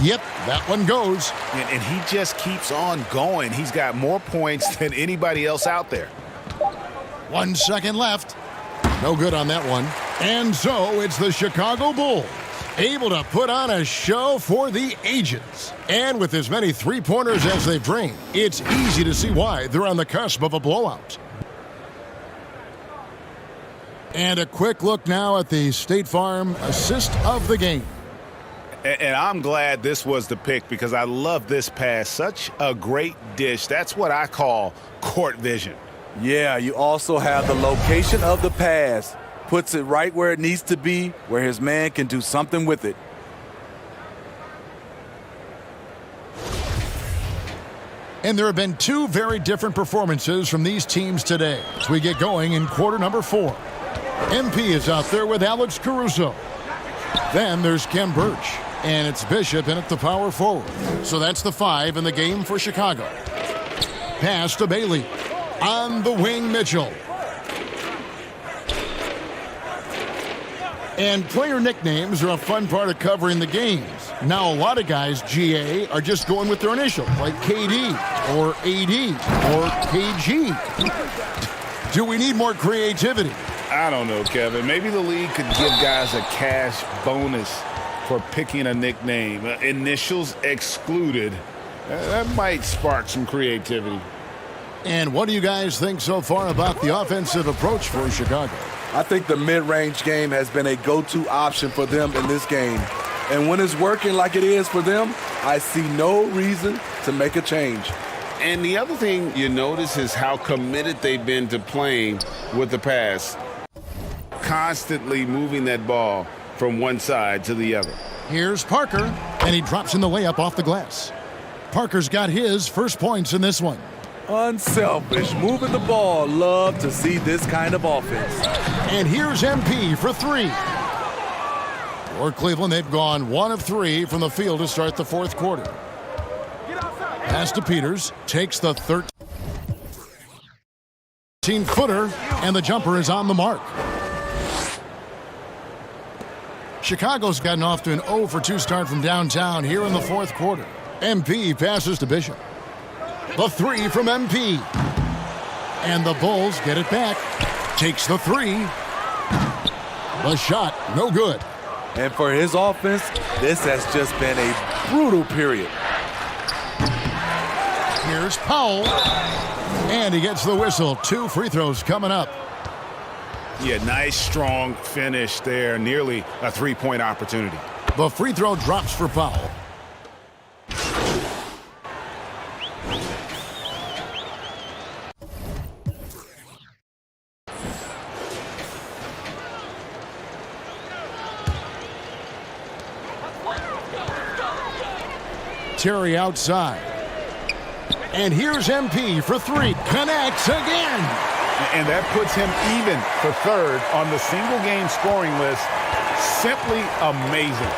[SPEAKER 4] Yep, that one goes.
[SPEAKER 2] And he just keeps on going. He's got more points than anybody else out there.
[SPEAKER 4] 1 second left. No good on that one. And so it's the Chicago Bulls Able to put on a show for the ages. And with as many three-pointers as they've drained, it's easy to see why they're on the cusp of a blowout. And a quick look now at the State Farm assist of the game.
[SPEAKER 2] And I'm glad this was the pick because I love this pass. Such a great dish. That's what I call court vision.
[SPEAKER 5] Yeah, you also have the location of the pass. Puts it right where it needs to be, where his man can do something with it.
[SPEAKER 4] And there have been two very different performances from these teams today as we get going in quarter number 4. MP is out there with Alex Caruso. Then there's Kem Birch, and it's Bishop in at the power forward. So that's the 5 in the game for Chicago. Pass to Bailey. On the wing, Mitchell. And player nicknames are a fun part of covering the games. Now, a lot of guys, GA, are just going with their initials, like KD or AD or KG. Do we need more creativity?
[SPEAKER 2] I don't know, Kevin. Maybe the league could give guys a cash bonus for picking a nickname. Initials excluded. That might spark some creativity.
[SPEAKER 4] And what do you guys think so far about the offensive approach for Chicago?
[SPEAKER 5] I think the mid-range game has been a go-to option for them in this game. And when it's working like it is for them, I see no reason to make a change.
[SPEAKER 8] And the other thing you notice is how committed they've been to playing with the pass. Constantly moving that ball from one side to the other.
[SPEAKER 4] Here's Parker, and he drops in the layup off the glass. Parker's got his first points in this one.
[SPEAKER 5] Unselfish, moving the ball. Love to see this kind of offense.
[SPEAKER 4] And here's MP for 3. For Cleveland, they've gone 1 of 3 from the field to start the fourth quarter. Pass to Peters, takes the 13-footer, and the jumper is on the mark. Chicago's gotten off to an 0 for 2 start from downtown here in the fourth quarter. MP passes to Bishop. The 3 from MP. And the Bulls get it back. Takes the 3. The shot, no good.
[SPEAKER 5] And for his offense, this has just been a brutal period.
[SPEAKER 4] Here's Powell. And he gets the whistle. 2 free throws coming up.
[SPEAKER 2] Yeah, nice, strong finish there. Nearly a three-point opportunity.
[SPEAKER 4] The free throw drops for Powell. Terry outside. And here's MP for 3. Connects again.
[SPEAKER 2] And that puts him even for third on the single-game scoring list. Simply amazing.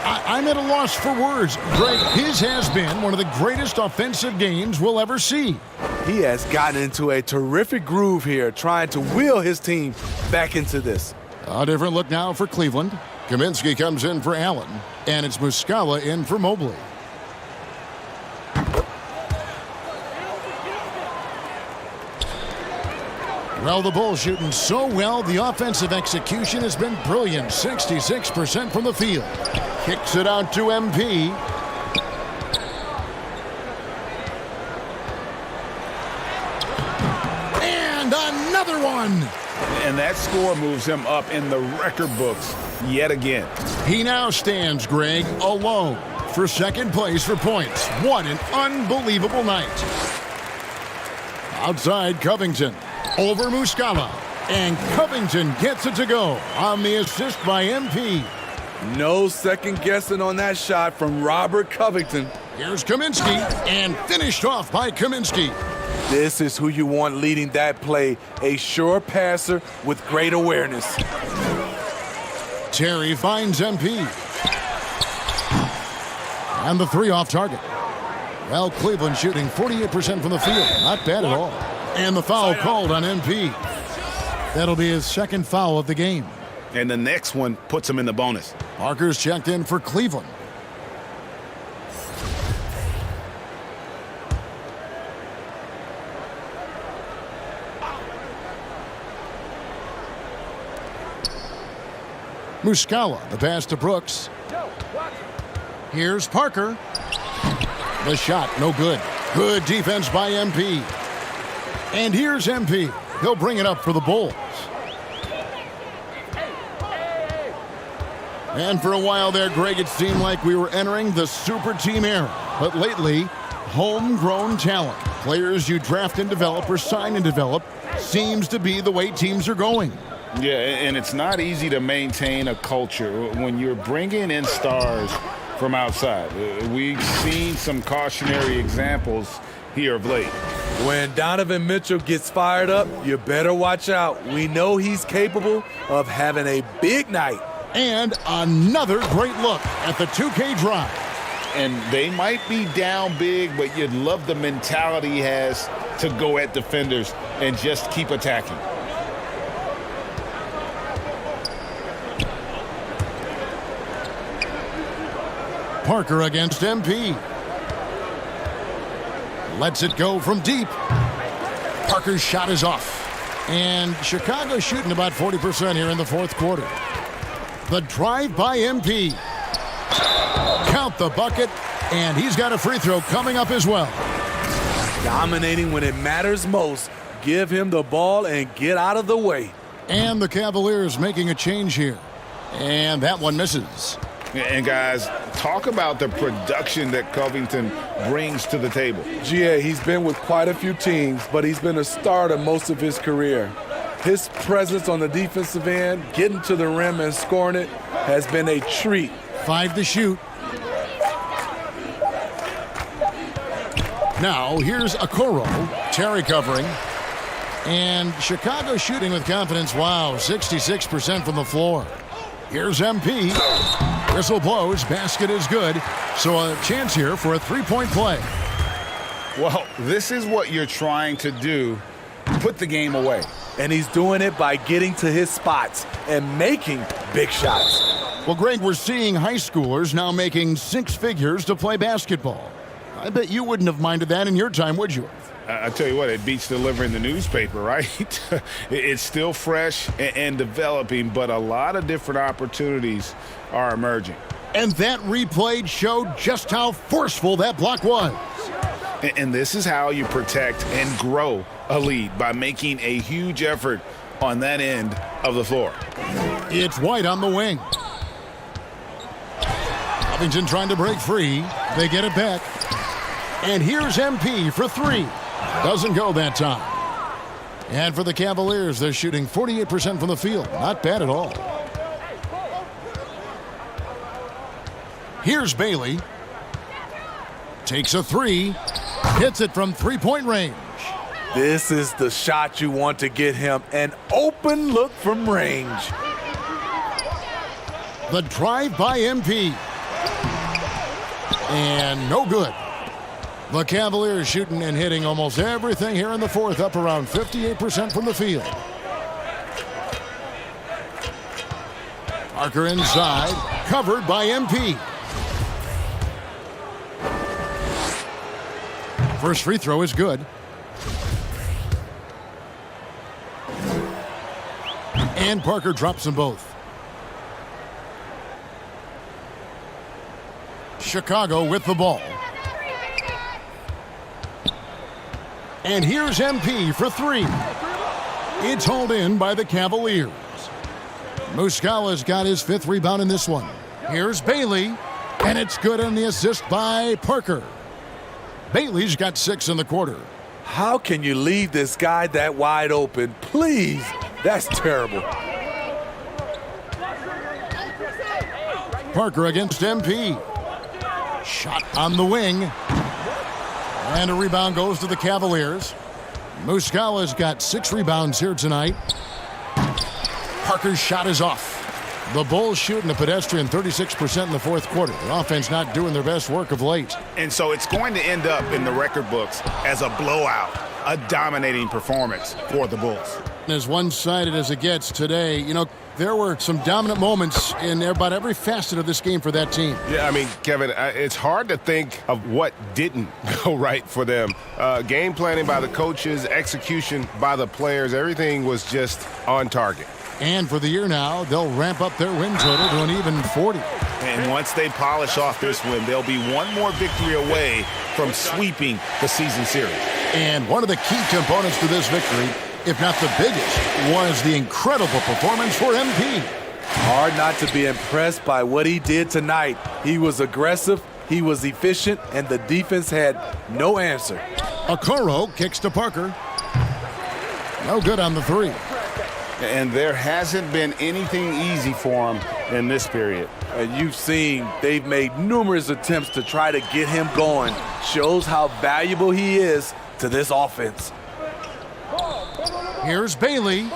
[SPEAKER 4] I'm at a loss for words. Greg, his has been one of the greatest offensive games we'll ever see.
[SPEAKER 5] He has gotten into a terrific groove here, trying to wheel his team back into this.
[SPEAKER 4] A different look now for Cleveland. Kaminsky comes in for Allen, and it's Muscala in for Mobley. Well, the Bulls shooting so well, the offensive execution has been brilliant. 66% from the field. Kicks it out to MP. And another one.
[SPEAKER 2] And that score moves him up in the record books yet again.
[SPEAKER 4] He now stands, Greg, alone for second place for points. What an unbelievable night. Outside, Covington. Over Muscala. And Covington gets it to go on the assist by MP.
[SPEAKER 5] No second guessing on that shot from Robert Covington.
[SPEAKER 4] Here's Kaminsky, and finished off by Kaminsky.
[SPEAKER 5] This is who you want leading that play, a sure passer with great awareness.
[SPEAKER 4] Terry finds MP. And the 3 off target. Well, Cleveland shooting 48% from the field. Not bad at all. And the foul called on MP. That'll be his second foul of the game.
[SPEAKER 2] And the next one puts him in the bonus.
[SPEAKER 4] Parker's checked in for Cleveland. Muscala, the pass to Brooks. Here's Parker. The shot, no good. Good defense by MP. And here's MP. He'll bring it up for the Bulls. And for a while there, Greg, it seemed like we were entering the super team era. But lately, homegrown talent, players you draft and develop or sign and develop, seems to be the way teams are going.
[SPEAKER 2] Yeah, and it's not easy to maintain a culture when you're bringing in stars from outside. We've seen some cautionary examples here of late.
[SPEAKER 5] When Donovan Mitchell gets fired up, you better watch out. We know he's capable of having a big night.
[SPEAKER 4] And another great look at the 2K drive.
[SPEAKER 2] And they might be down big, but you'd love the mentality he has to go at defenders and just keep attacking.
[SPEAKER 4] Parker against MP. Lets it go from deep. Parker's shot is off. And Chicago shooting about 40% here in the fourth quarter. The drive by MP. Count the bucket, and he's got a free throw coming up as well.
[SPEAKER 5] Dominating when it matters most. Give him the ball and get out of the way.
[SPEAKER 4] And the Cavaliers making a change here. And that one misses.
[SPEAKER 2] And guys, talk about the production that Covington brings to the table.
[SPEAKER 5] GA, he's been with quite a few teams, but he's been a starter most of his career. His presence on the defensive end, getting to the rim and scoring it, has been a treat.
[SPEAKER 4] 5 to shoot. Now, here's Okoro. Terry covering. And Chicago shooting with confidence. Wow, 66% from the floor. Here's MP. Whistle blows. Basket is good. So a chance here for a three-point play.
[SPEAKER 2] Well, this is what you're trying to do. Put the game away.
[SPEAKER 5] And he's doing it by getting to his spots and making big shots.
[SPEAKER 4] Well, Greg, we're seeing high schoolers now making 6 figures to play basketball. I bet you wouldn't have minded that in your time, would you?
[SPEAKER 2] I tell you what, it beats delivering the newspaper, right? It's still fresh and developing, but a lot of different opportunities are emerging.
[SPEAKER 4] And that replay showed just how forceful that block was.
[SPEAKER 2] And this is how you protect and grow a lead, by making a huge effort on that end of the floor.
[SPEAKER 4] It's White on the wing. Covington trying to break free. They get it back. And here's MP for 3. Doesn't go that time. And for the Cavaliers, they're shooting 48% from the field. Not bad at all. Here's Bailey. Takes a 3. Hits it from three-point range.
[SPEAKER 5] This is the shot you want to get him. An open look from range.
[SPEAKER 4] The drive by MP. And no good. The Cavaliers shooting and hitting almost everything here in the fourth, up around 58% from the field. Parker inside, covered by MP. First free throw is good. And Parker drops them both. Chicago with the ball. And here's MP for 3. It's hauled in by the Cavaliers. Muscala's got his 5th rebound in this one. Here's Bailey, and it's good on the assist by Parker. Bailey's got 6 in the quarter.
[SPEAKER 5] How can you leave this guy that wide open? Please, that's terrible.
[SPEAKER 4] Parker against MP. Shot on the wing. And a rebound goes to the Cavaliers. Muscala's got 6 rebounds here tonight. Parker's shot is off. The Bulls shooting a pedestrian 36% in the fourth quarter. The offense not doing their best work of late.
[SPEAKER 2] And so it's going to end up in the record books as a blowout, a dominating performance for the Bulls.
[SPEAKER 4] As one-sided as it gets today, you know, there were some dominant moments in about every facet of this game for that team.
[SPEAKER 9] Yeah, I mean, Kevin, it's hard to think of what didn't go right for them. Game planning by the coaches, execution by the players, everything was just on target.
[SPEAKER 4] And for the year now, they'll ramp up their win total to an even 40.
[SPEAKER 2] And once they polish off this win, they'll be one more victory away from sweeping the season series.
[SPEAKER 4] And one of the key components to this victory, if not the biggest, was the incredible performance for MP.
[SPEAKER 5] Hard not to be impressed by what he did tonight. He was aggressive, he was efficient, and the defense had no answer.
[SPEAKER 4] Okoro kicks to Parker. No good on the three.
[SPEAKER 8] And there hasn't been anything easy for him in this period.
[SPEAKER 5] And you've seen they've made numerous attempts to try to get him going. Shows how valuable he is to this offense.
[SPEAKER 4] Here's Bailey.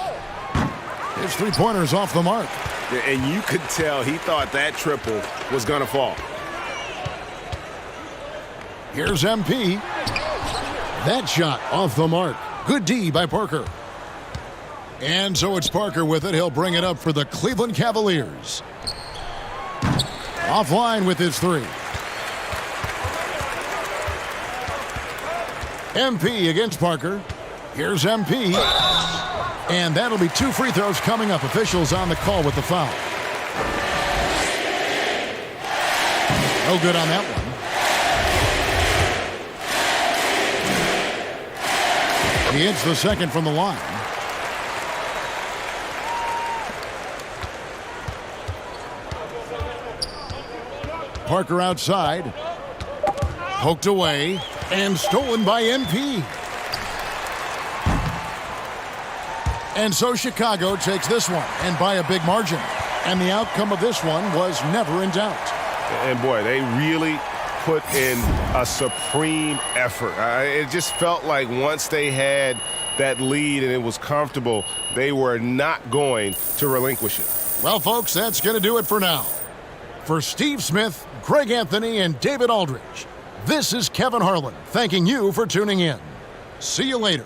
[SPEAKER 4] His three-pointer's off the mark.
[SPEAKER 2] And you could tell he thought that triple was going to fall.
[SPEAKER 4] Here's MP. That shot off the mark. Good D by Parker. And so it's Parker with it. He'll bring it up for the Cleveland Cavaliers. Offline with his three. MP against Parker. Here's MP. And that'll be 2 free throws coming up. Officials on the call with the foul. No good on that one. He hits the second from the line. Parker outside. Poked away and stolen by MP. And so Chicago takes this one, and by a big margin. And the outcome of this one was never in doubt.
[SPEAKER 9] And boy, they really put in a supreme effort. It just felt like once they had that lead and it was comfortable, they were not going to relinquish it.
[SPEAKER 4] Well, folks, that's going to do it for now. For Steve Smith, Greg Anthony, and David Aldridge, this is Kevin Harlan thanking you for tuning in. See you later.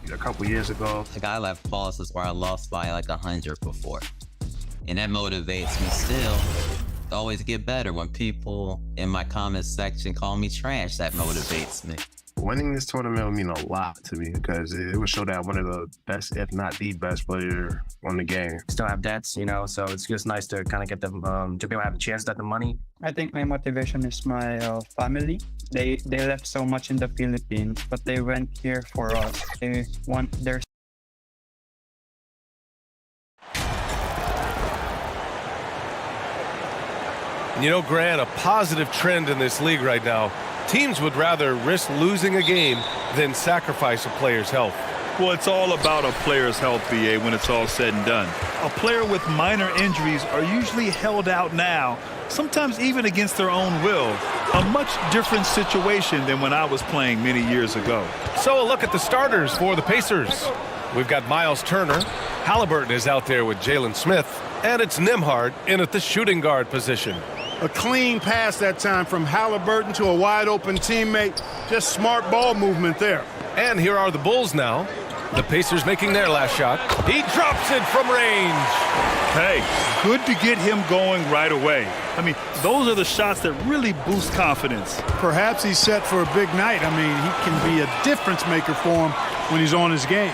[SPEAKER 3] A couple years ago,
[SPEAKER 10] Like I left pauses where I lost by like 100 before. And that motivates me still to always get better. When people in my comments section call me trash, that motivates me.
[SPEAKER 3] winning this tournament would mean a lot to me because it would show that I'm one of the best, if not the best player on the game.
[SPEAKER 11] Still have debts, you know, so it's just nice to kind of get them, to be able to have a chance at the money.
[SPEAKER 12] I think my motivation is my family. They left so much in the Philippines, but they went here for us. They want their
[SPEAKER 9] You know, Grant, a positive trend in this league right now. Teams would rather risk losing a game than sacrifice a player's health.
[SPEAKER 13] Well, it's all about a player's health, BA, when it's all said and done. A player with minor injuries are usually held out now, sometimes even against their own will. A much different situation than when I was playing many years ago.
[SPEAKER 9] So a look at the starters for the Pacers. We've got Miles Turner. Halliburton is out there with Jalen Smith. And it's Nembhard in at the shooting guard position.
[SPEAKER 14] A clean pass that time from Halliburton to a wide-open teammate. Just smart ball movement there.
[SPEAKER 9] And here are the Bulls now. The Pacers making their last shot. He drops it from range.
[SPEAKER 13] Hey, good to get him going right away. I mean, those are the shots that really boost confidence.
[SPEAKER 14] Perhaps he's set for a big night. I mean, he can be a difference maker for him when he's on his game.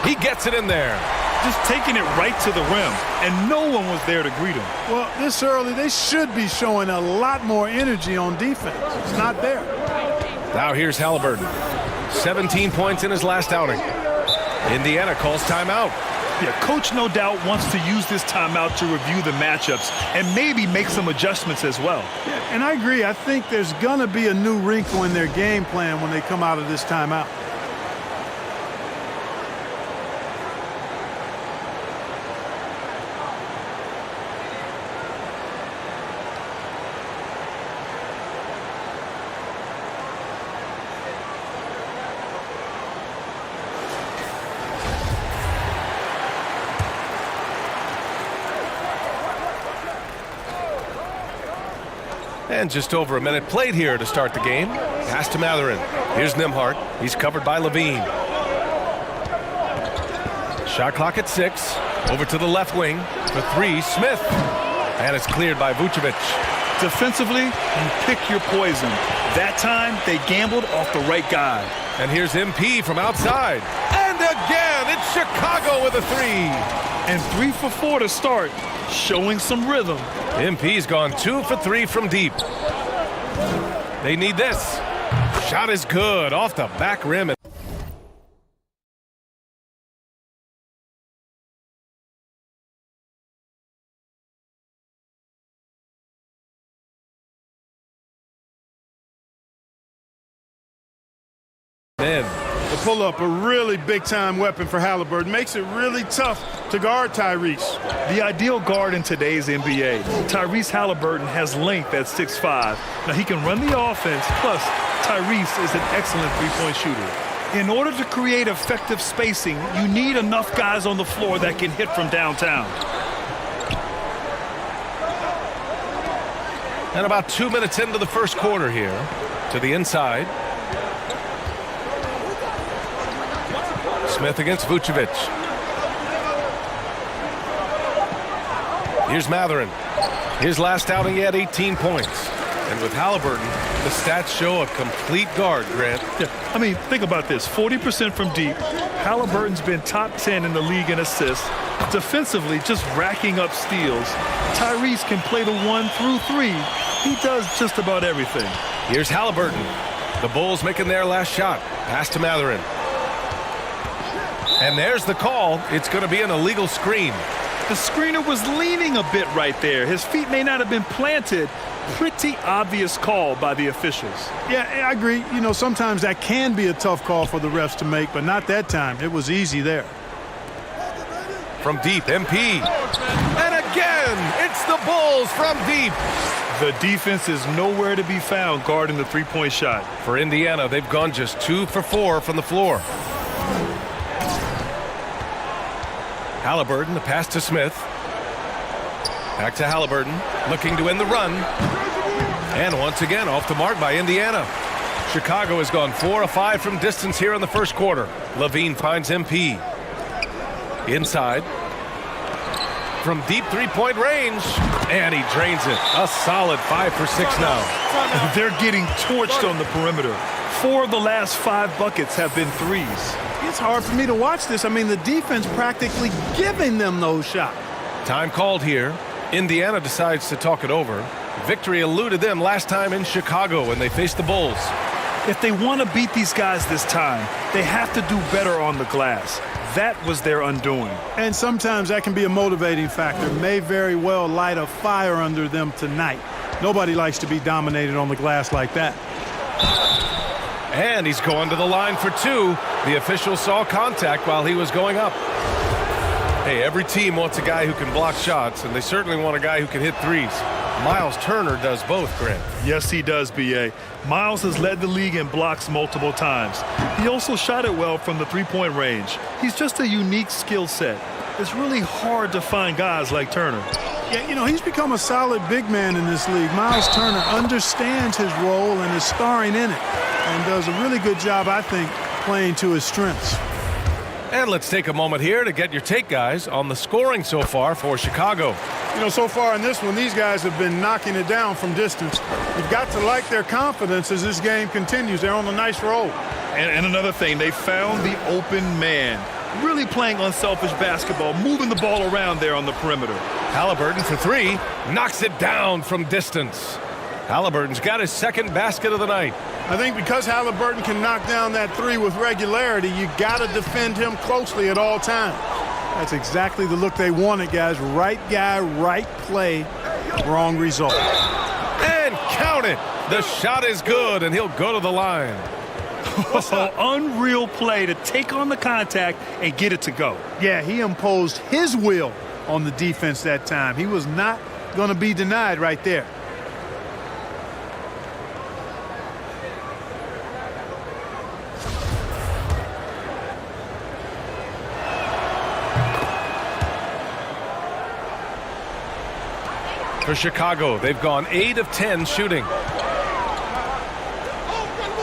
[SPEAKER 9] He gets it in there.
[SPEAKER 13] Just taking it right to the rim, and no one was there to greet him.
[SPEAKER 14] Well, this early, they should be showing a lot more energy on defense. It's not there.
[SPEAKER 9] Now here's Halliburton. 17 points in his last outing. Indiana calls timeout.
[SPEAKER 13] Yeah, coach no doubt wants to use this timeout to review the matchups and maybe make some adjustments as well.
[SPEAKER 14] Yeah, and I agree. I think there's going to be a new wrinkle in their game plan when they come out of this timeout.
[SPEAKER 9] And just over a minute played here to start the game. Pass to Matherin. Here's Nembhard. He's covered by Levine. Shot clock at 6. Over to the left wing for 3. Smith. And it's cleared by Vucevic.
[SPEAKER 13] Defensively, you pick your poison. That time, they gambled off the right guy.
[SPEAKER 9] And here's MP from outside. And again, it's Chicago with a 3.
[SPEAKER 13] And 3 for 4 to start, showing some rhythm.
[SPEAKER 9] MP's gone 2 for 3 from deep. They need this. Shot is good off the back rim.
[SPEAKER 14] The pull-up, a really big-time weapon for Halliburton. Makes it really tough to guard Tyrese.
[SPEAKER 13] The ideal guard in today's NBA. Tyrese Halliburton has length at 6'5". Now, he can run the offense, plus Tyrese is an excellent three-point shooter. In order to create effective spacing, you need enough guys on the floor that can hit from downtown.
[SPEAKER 9] And about 2 minutes into the first quarter here. To the inside. Smith against Vucevic.
[SPEAKER 15] Here's Matherin. His last outing, he had 18 points. And with Halliburton, the stats show a complete guard, Grant.
[SPEAKER 13] Yeah, I mean, think about this. 40% from deep. Halliburton's been top 10 in the league in assists. Defensively, just racking up steals. Tyrese can play the 1 through 3. He does just about everything.
[SPEAKER 15] Here's Halliburton. The Bulls making their last shot. Pass to Matherin. And there's the call. It's going to be an illegal screen.
[SPEAKER 13] The screener was leaning a bit right there. His feet may not have been planted. Pretty obvious call by the officials.
[SPEAKER 14] Yeah, I agree. You know, sometimes that can be a tough call for the refs to make, but not that time. It was easy there.
[SPEAKER 15] From deep, MP. And again, it's the Bulls from deep.
[SPEAKER 13] The defense is nowhere to be found guarding the three-point shot.
[SPEAKER 15] For Indiana, they've gone just 2 for 4 from the floor. Halliburton, the pass to Smith. Back to Halliburton, looking to win the run. And once again, off the mark by Indiana. Chicago has gone 4 of 5 from distance here in the first quarter. Levine finds MP. Inside. From deep three-point range. And he drains it. A solid 5 for 6 now.
[SPEAKER 13] They're getting torched on the perimeter. 4 of the last 5 buckets have been threes.
[SPEAKER 14] It's hard for me to watch this. I mean, the defense practically giving them those shots.
[SPEAKER 15] Time called here. Indiana decides to talk it over. Victory eluded them last time in Chicago when they faced the Bulls.
[SPEAKER 13] If they want to beat these guys this time, they have to do better on the glass. That was their undoing.
[SPEAKER 14] And sometimes that can be a motivating factor. May very well light a fire under them tonight. Nobody likes to be dominated on the glass like that.
[SPEAKER 15] And he's going to the line for 2. The official saw contact while he was going up. Hey, every team wants a guy who can block shots, and they certainly want a guy who can hit threes. Miles Turner does both, Grant.
[SPEAKER 13] Yes, he does, B.A. Miles has led the league in blocks multiple times. He also shot it well from the three-point range. He's just a unique skill set. It's really hard to find guys like Turner.
[SPEAKER 14] Yeah, you know, he's become a solid big man in this league. Miles Turner understands his role and is starring in it, and does a really good job, I think, playing to his strengths.
[SPEAKER 15] And let's take a moment here to get your take, guys, on the scoring so far for Chicago.
[SPEAKER 14] You know, so far in this one, these guys have been knocking it down from distance. You've got to like their confidence as this game continues. They're on a nice roll.
[SPEAKER 13] And another thing, they found the open man. Really playing unselfish basketball, moving the ball around there on the perimeter.
[SPEAKER 15] Halliburton for 3, knocks it down from distance. Halliburton's got his second basket of the night.
[SPEAKER 14] I think because Halliburton can knock down that 3 with regularity, you got to defend him closely at all times. That's exactly the look they wanted, guys. Right guy, right play, wrong result.
[SPEAKER 15] And count it. The shot is good, and he'll go to the line.
[SPEAKER 13] Unreal play to take on the contact and get it to go.
[SPEAKER 14] Yeah, he imposed his will on the defense that time. He was not going to be denied right there.
[SPEAKER 15] For Chicago, they've gone 8 of 10 shooting.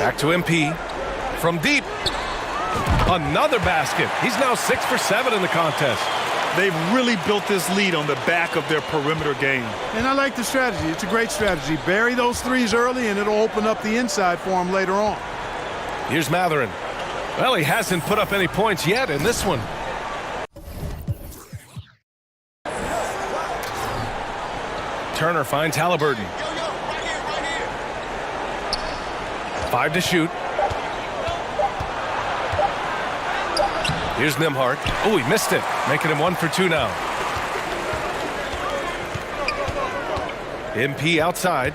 [SPEAKER 15] Back to MP. From deep. Another basket. He's now 6 for 7 in the contest.
[SPEAKER 13] They've really built this lead on the back of their perimeter game.
[SPEAKER 14] And I like the strategy. It's a great strategy. Bury those threes early, and it'll open up the inside for him later on.
[SPEAKER 15] Here's Matherin. Well, he hasn't put up any points yet in this one. Turner finds Halliburton. 5 to shoot. Here's Nembhard. Oh, he missed it, making him 1 for 2 now. MP outside.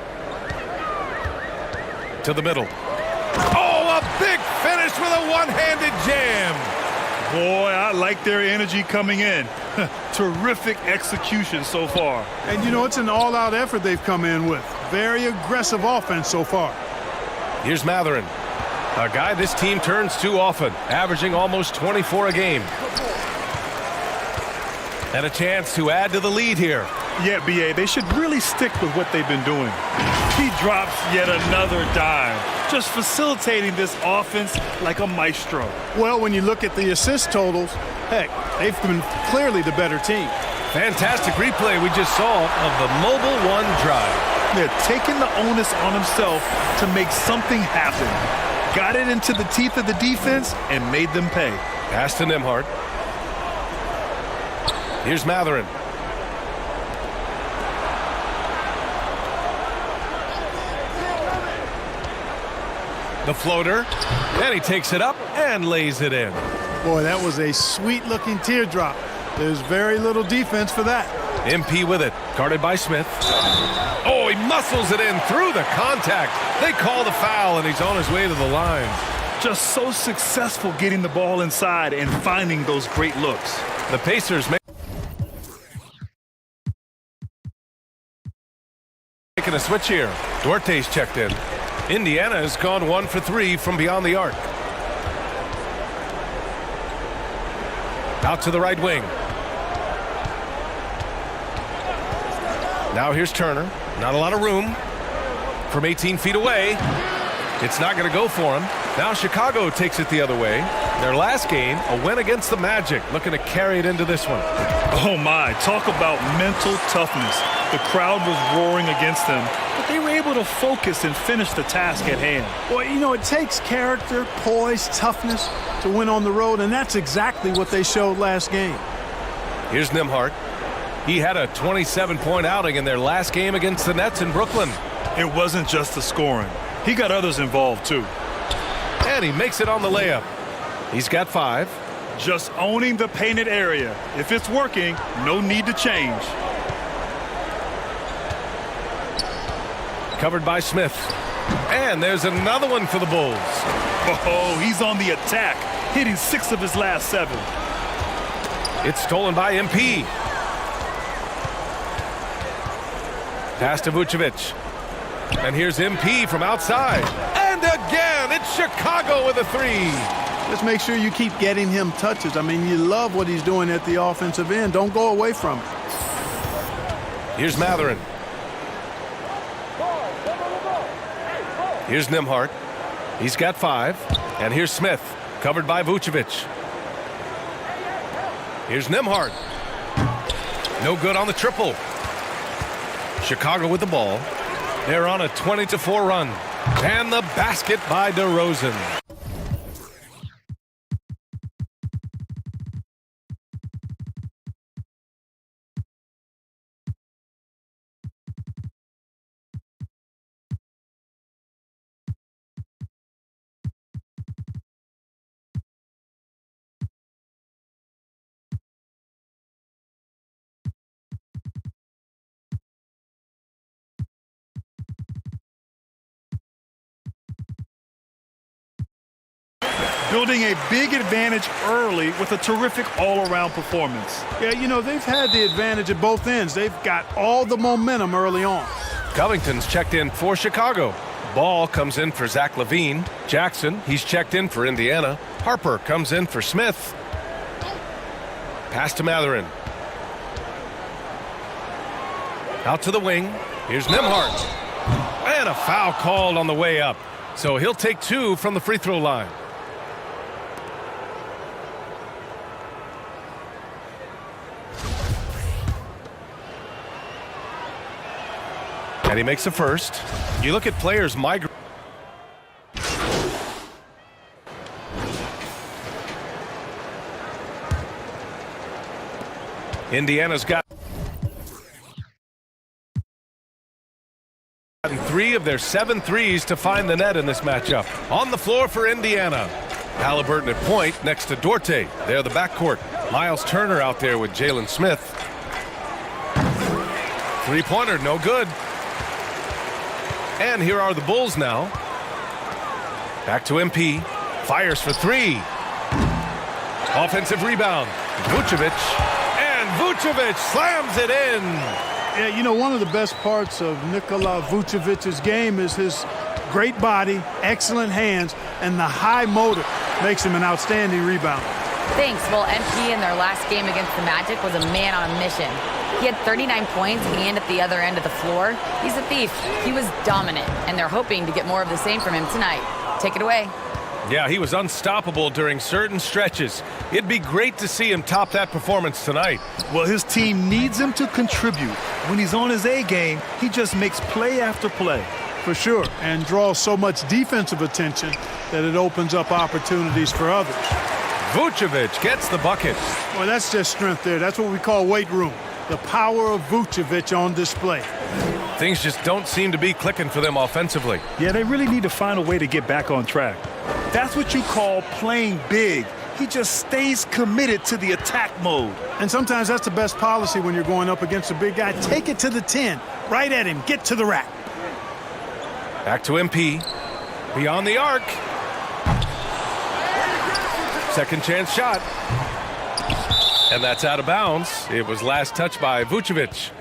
[SPEAKER 15] To the middle. Oh, a big finish with a one-handed jam.
[SPEAKER 13] Boy, I like their energy coming in. Terrific execution so far.
[SPEAKER 14] And, you know, it's an all-out effort they've come in with. Very aggressive offense so far.
[SPEAKER 15] Here's Matherin. A guy this team turns to often, averaging almost 24 a game. And a chance to add to the lead here.
[SPEAKER 13] Yeah, B.A., they should really stick with what they've been doing. He drops yet another dime, just facilitating this offense like a maestro.
[SPEAKER 14] Well, when you look at the assist totals, heck, they've been clearly the better team.
[SPEAKER 15] Fantastic replay we just saw of the Mobile One drive.
[SPEAKER 13] They're taking the onus on himself to make something happen. Got it into the teeth of the defense and made them pay.
[SPEAKER 15] Pass to Nembhard. Here's Matherin. The floater, and he takes it up and lays it in.
[SPEAKER 14] Boy, that was a sweet-looking teardrop. There's very little defense for that.
[SPEAKER 15] MP with it, guarded by Smith. Oh, he muscles it in through the contact. They call the foul, and he's on his way to the line.
[SPEAKER 13] Just so successful getting the ball inside and finding those great looks.
[SPEAKER 15] The Pacers making a switch here. Duarte's checked in. Indiana has gone 1 for 3 from beyond the arc. Out to the right wing. Now here's Turner. Not a lot of room. From 18 feet away. It's not going to go for him. Now Chicago takes it the other way. Their last game, a win against the Magic. Looking to carry it into this one.
[SPEAKER 13] Oh my, talk about mental toughness. The crowd was roaring against them, but they were able to focus and finish the task at hand.
[SPEAKER 14] Well, you know, it takes character, poise, toughness to win on the road, and that's exactly what they showed last game.
[SPEAKER 15] Here's Nembhard. He had a 27-point outing in their last game against the Nets in Brooklyn.
[SPEAKER 13] It wasn't just the scoring. He got others involved, too.
[SPEAKER 15] And he makes it on the layup. He's got 5.
[SPEAKER 13] Just owning the painted area. If it's working, no need to change.
[SPEAKER 15] Covered by Smith. And there's another one for the Bulls.
[SPEAKER 13] Oh, he's on the attack, hitting 6 of his last 7.
[SPEAKER 15] It's stolen by MP. Pass to Vucevic. And here's MP from outside. And again, it's Chicago with a 3.
[SPEAKER 14] Just make sure you keep getting him touches. I mean, you love what he's doing at the offensive end. Don't go away from it.
[SPEAKER 15] Here's Matherin. Here's Nembhard. He's got 5. And here's Smith, covered by Vucevic. Here's Nembhard. No good on the triple. Chicago with the ball. They're on a 20-4 run. And the basket by DeRozan.
[SPEAKER 13] Building a big advantage early with a terrific all-around performance.
[SPEAKER 14] Yeah, you know, they've had the advantage at both ends. They've got all the momentum early on.
[SPEAKER 15] Covington's checked in for Chicago. Ball comes in for Zach LaVine. Jackson, he's checked in for Indiana. Harper comes in for Smith. Pass to Matherin. Out to the wing. Here's Nembhard. And a foul called on the way up. So he'll take 2 from the free throw line. And he makes the first. You look at players migrate. Indiana's got 3 of their 7 threes to find the net in this matchup. On the floor for Indiana. Halliburton at point next to Duarte. They're the backcourt. Miles Turner out there with Jalen Smith. 3-pointer, no good. And here are the Bulls now. Back to MP. Fires for 3. Offensive rebound. Vucevic. And Vucevic slams it in.
[SPEAKER 14] Yeah, you know, one of the best parts of Nikola Vucevic's game is his great body, excellent hands, and the high motor makes him an outstanding rebounder.
[SPEAKER 16] Thanks. Well, MP in their last game against the Magic was a man on a mission. He had 39 points and at the other end of the floor. He's a thief. He was dominant, and they're hoping to get more of the same from him tonight. Take it away.
[SPEAKER 15] Yeah, he was unstoppable during certain stretches. It'd be great to see him top that performance tonight.
[SPEAKER 13] Well, his team needs him to contribute. When he's on his A game, he just makes play after play.
[SPEAKER 14] For sure, and draws so much defensive attention that it opens up opportunities for others.
[SPEAKER 15] Vucevic gets the bucket.
[SPEAKER 14] Well, that's just strength there. That's what we call weight room. The power of Vucevic on display.
[SPEAKER 15] Things just don't seem to be clicking for them offensively.
[SPEAKER 13] Yeah, they really need to find a way to get back on track. That's what you call playing big. He just stays committed to the attack mode.
[SPEAKER 14] And sometimes that's the best policy when you're going up against a big guy. Take it to the 10. Right at him. Get to the rack.
[SPEAKER 15] Back to MP. Beyond the arc. Second chance shot. And that's out of bounds. It was last touched by Vucevic.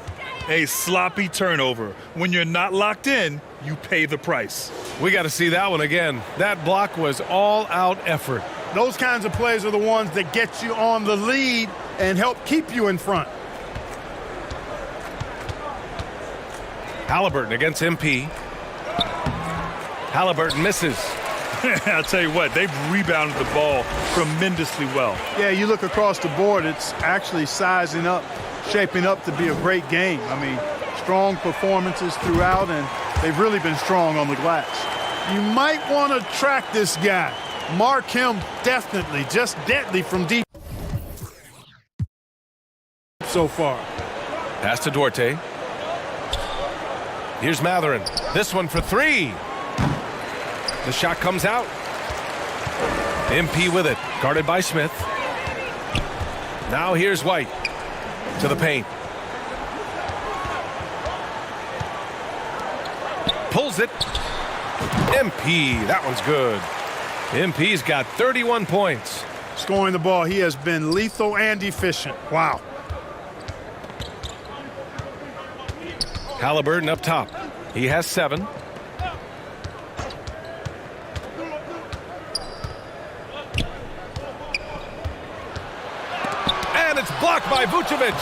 [SPEAKER 13] A sloppy turnover. When you're not locked in, you pay the price.
[SPEAKER 15] We got to see that one again. That block was all-out effort.
[SPEAKER 14] Those kinds of plays are the ones that get you on the lead and help keep you in front.
[SPEAKER 15] Halliburton against MP. Halliburton misses.
[SPEAKER 13] I'll tell you what, they've rebounded the ball tremendously well.
[SPEAKER 14] Yeah, you look across the board, it's actually sizing up, shaping up to be a great game. I mean, strong performances throughout, and they've really been strong on the glass. You might want to track this guy. Mark him definitely, just deadly from deep so far.
[SPEAKER 15] Pass to Duarte. Here's Matherin. This one for three. The shot comes out. MP with it, guarded by Smith. Now here's White to the paint. Pulls it. MP, that one's good. MP's got 31 points.
[SPEAKER 14] Scoring the ball, he has been lethal and efficient. Wow.
[SPEAKER 15] Halliburton up top. He has 7. And it's blocked by Vucevic.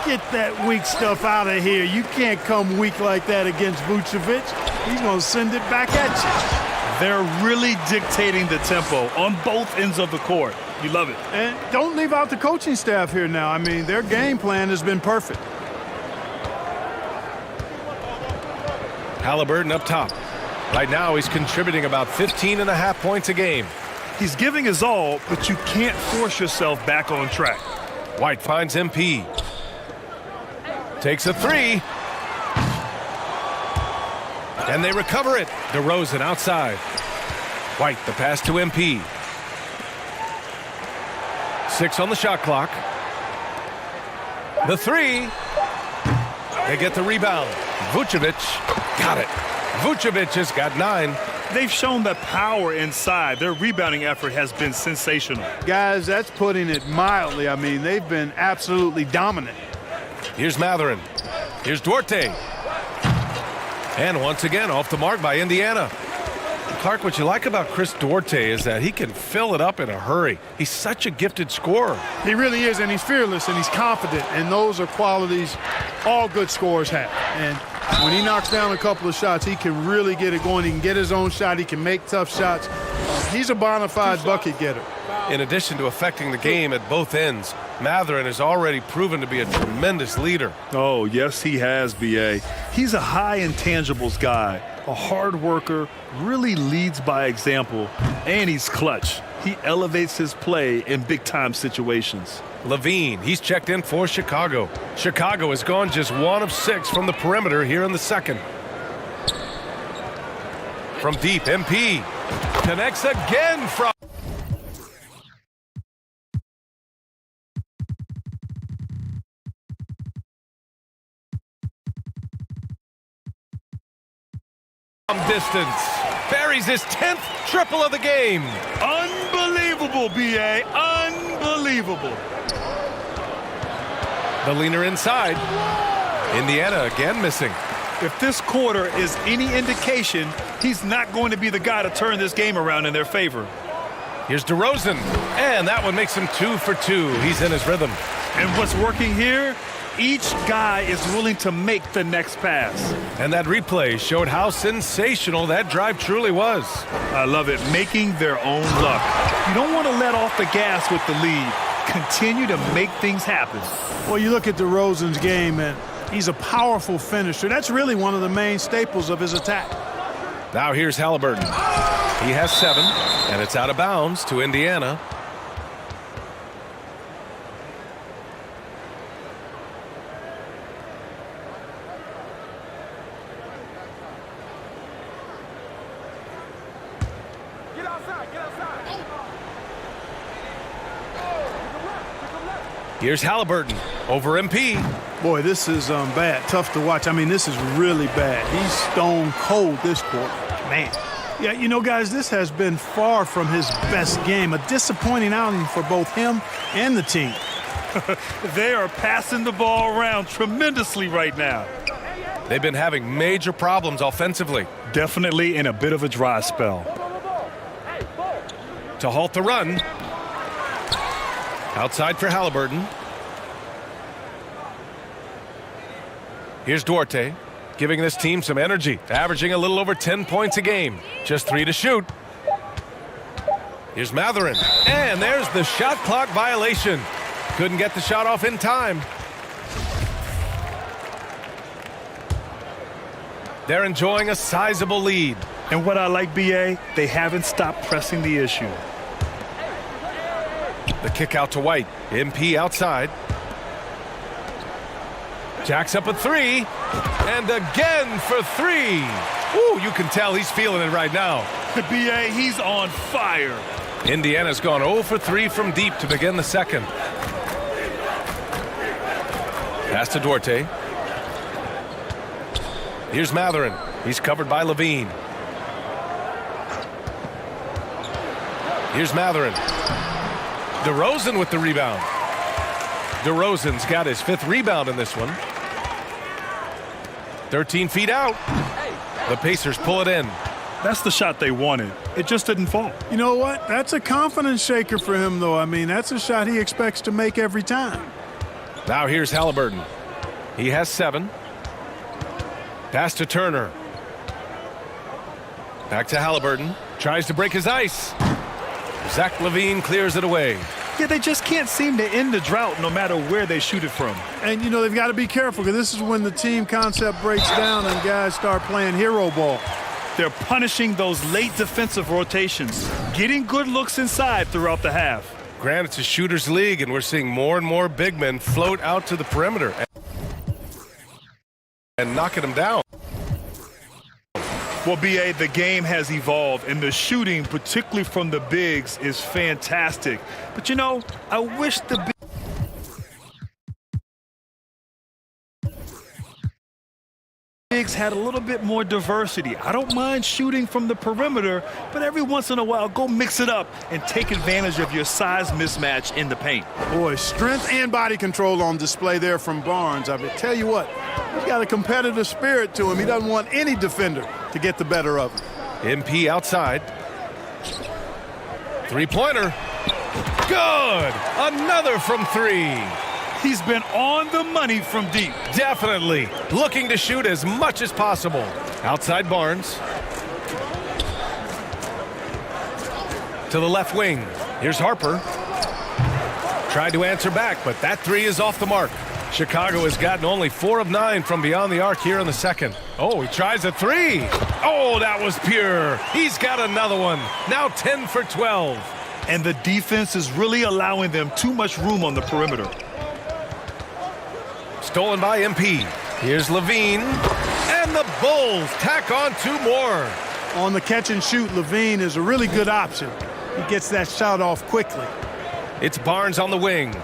[SPEAKER 14] Get that weak stuff out of here. You can't come weak like that against Vucevic. He's going to send it back at you.
[SPEAKER 13] They're really dictating the tempo on both ends of the court. You love it.
[SPEAKER 14] And don't leave out the coaching staff here now. I mean, their game plan has been perfect.
[SPEAKER 15] Halliburton up top. Right now, he's contributing about 15.5 points a game.
[SPEAKER 13] He's giving his all, but you can't force yourself back on track.
[SPEAKER 15] White finds MP. Takes a 3. And they recover it. DeRozan outside. White, the pass to MP. 6 on the shot clock. The 3. They get the rebound. Vucevic got it. Vucevic has got 9.
[SPEAKER 13] They've shown the power inside. Their rebounding effort has been sensational.
[SPEAKER 14] Guys, that's putting it mildly. I mean, they've been absolutely dominant.
[SPEAKER 15] Here's Matherin. Here's Duarte. And once again, off the mark by Indiana. Clark, what you like about Chris Duarte is that he can fill it up in a hurry. He's such a gifted scorer.
[SPEAKER 14] He really is, and he's fearless, and he's confident, and those are qualities all good scorers have. And when he knocks down a couple of shots, he can really get it going. He can get his own shot. He can make tough shots. He's a bona fide bucket getter.
[SPEAKER 15] In addition to affecting the game at both ends, Matherin has already proven to be a tremendous leader.
[SPEAKER 13] Oh, yes, he has, B.A. He's a high intangibles guy, a hard worker, really leads by example, and he's clutch. He elevates his play in big-time situations.
[SPEAKER 15] Levine, he's checked in for Chicago. Chicago has gone just 1 of 6 from the perimeter here in the second. From deep, MP connects again from... distance. Buries his 10th triple of the game.
[SPEAKER 13] Unbelievable, B.A. Unbelievable.
[SPEAKER 15] The leaner inside. Indiana again missing.
[SPEAKER 13] If this quarter is any indication, he's not going to be the guy to turn this game around in their favor.
[SPEAKER 15] Here's DeRozan, and that one makes him 2 for 2. He's in his rhythm.
[SPEAKER 13] And what's working here? Each guy is willing to make the next pass.
[SPEAKER 15] And that replay showed how sensational that drive truly was.
[SPEAKER 13] I love it, making their own luck. You don't want to let off the gas with the lead. Continue to make things happen.
[SPEAKER 14] Well, you look at DeRozan's game, and he's a powerful finisher. That's really one of the main staples of his attack.
[SPEAKER 15] Now here's Halliburton. He has 7, and it's out of bounds to Indiana. Here's Halliburton over MP.
[SPEAKER 14] Boy, this is bad. Tough to watch. I mean, this is really bad. He's stone cold this quarter. Man. Yeah, you know, guys, this has been far from his best game. A disappointing outing for both him and the team.
[SPEAKER 13] They are passing the ball around tremendously right now.
[SPEAKER 15] They've been having major problems offensively.
[SPEAKER 13] Definitely in a bit of a dry spell.
[SPEAKER 15] To halt the run. Outside for Halliburton. Here's Duarte, giving this team some energy, averaging a little over 10 points a game. Just 3 to shoot. Here's Matherin. And there's the shot clock violation. Couldn't get the shot off in time. They're enjoying a sizable lead.
[SPEAKER 13] And what I like, BA, they haven't stopped pressing the issue.
[SPEAKER 15] The kick out to White. MP outside. Jacks up a 3. And again for 3. Ooh, you can tell he's feeling it right now.
[SPEAKER 13] The BA, he's on fire.
[SPEAKER 15] Indiana's gone 0 for 3 from deep to begin the second. Pass to Duarte. Here's Matherin. He's covered by Levine. Here's Matherin. DeRozan with the rebound. DeRozan's got his 5th rebound in this one. 13 feet out. The Pacers pull it in.
[SPEAKER 13] That's the shot they wanted. It just didn't fall.
[SPEAKER 14] You know what? That's a confidence shaker for him, though. I mean, that's a shot he expects to make every time.
[SPEAKER 15] Now here's Halliburton. He has 7. Pass to Turner. Back to Halliburton. Tries to break his ice. Zach LaVine clears it away.
[SPEAKER 13] Yeah, they just can't seem to end the drought no matter where they shoot it from.
[SPEAKER 14] And, you know, they've got to be careful because this is when the team concept breaks down and guys start playing hero ball.
[SPEAKER 13] They're punishing those late defensive rotations, getting good looks inside throughout the half.
[SPEAKER 15] Grant, it's a shooter's league, and we're seeing more and more big men float out to the perimeter and knocking them down.
[SPEAKER 13] Well, BA, the game has evolved, and the shooting, particularly from the bigs, is fantastic. But, you know, I wish the bigs had a little bit more diversity. I don't mind shooting from the perimeter, but every once in a while, go mix it up and take advantage of your size mismatch in the paint.
[SPEAKER 14] Boy, strength and body control on display there from Barnes. I mean, tell you what, he's got a competitive spirit to him. He doesn't want any defender to get the better of him.
[SPEAKER 15] MP outside. 3-pointer. Good. Another from 3.
[SPEAKER 13] He's been on the money from deep.
[SPEAKER 15] Definitely. Looking to shoot as much as possible. Outside Barnes. To the left wing. Here's Harper. Tried to answer back, but that 3 is off the mark. Chicago has gotten only 4 of 9 from beyond the arc here in the second. Oh, he tries a 3. Oh, that was pure. He's got another one. Now 10 for 12.
[SPEAKER 13] And the defense is really allowing them too much room on the perimeter.
[SPEAKER 15] Stolen by MP. Here's Levine. And the Bulls tack on 2 more.
[SPEAKER 14] On the catch and shoot, Levine is a really good option. He gets that shot off quickly.
[SPEAKER 15] It's Barnes on the wing.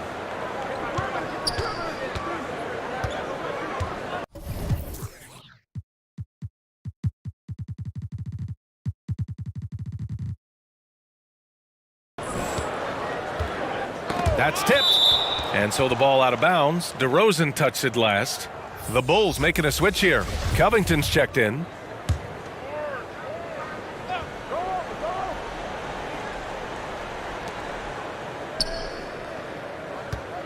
[SPEAKER 15] That's tipped. And so the ball out of bounds. DeRozan touched it last. The Bulls making a switch here. Covington's checked in.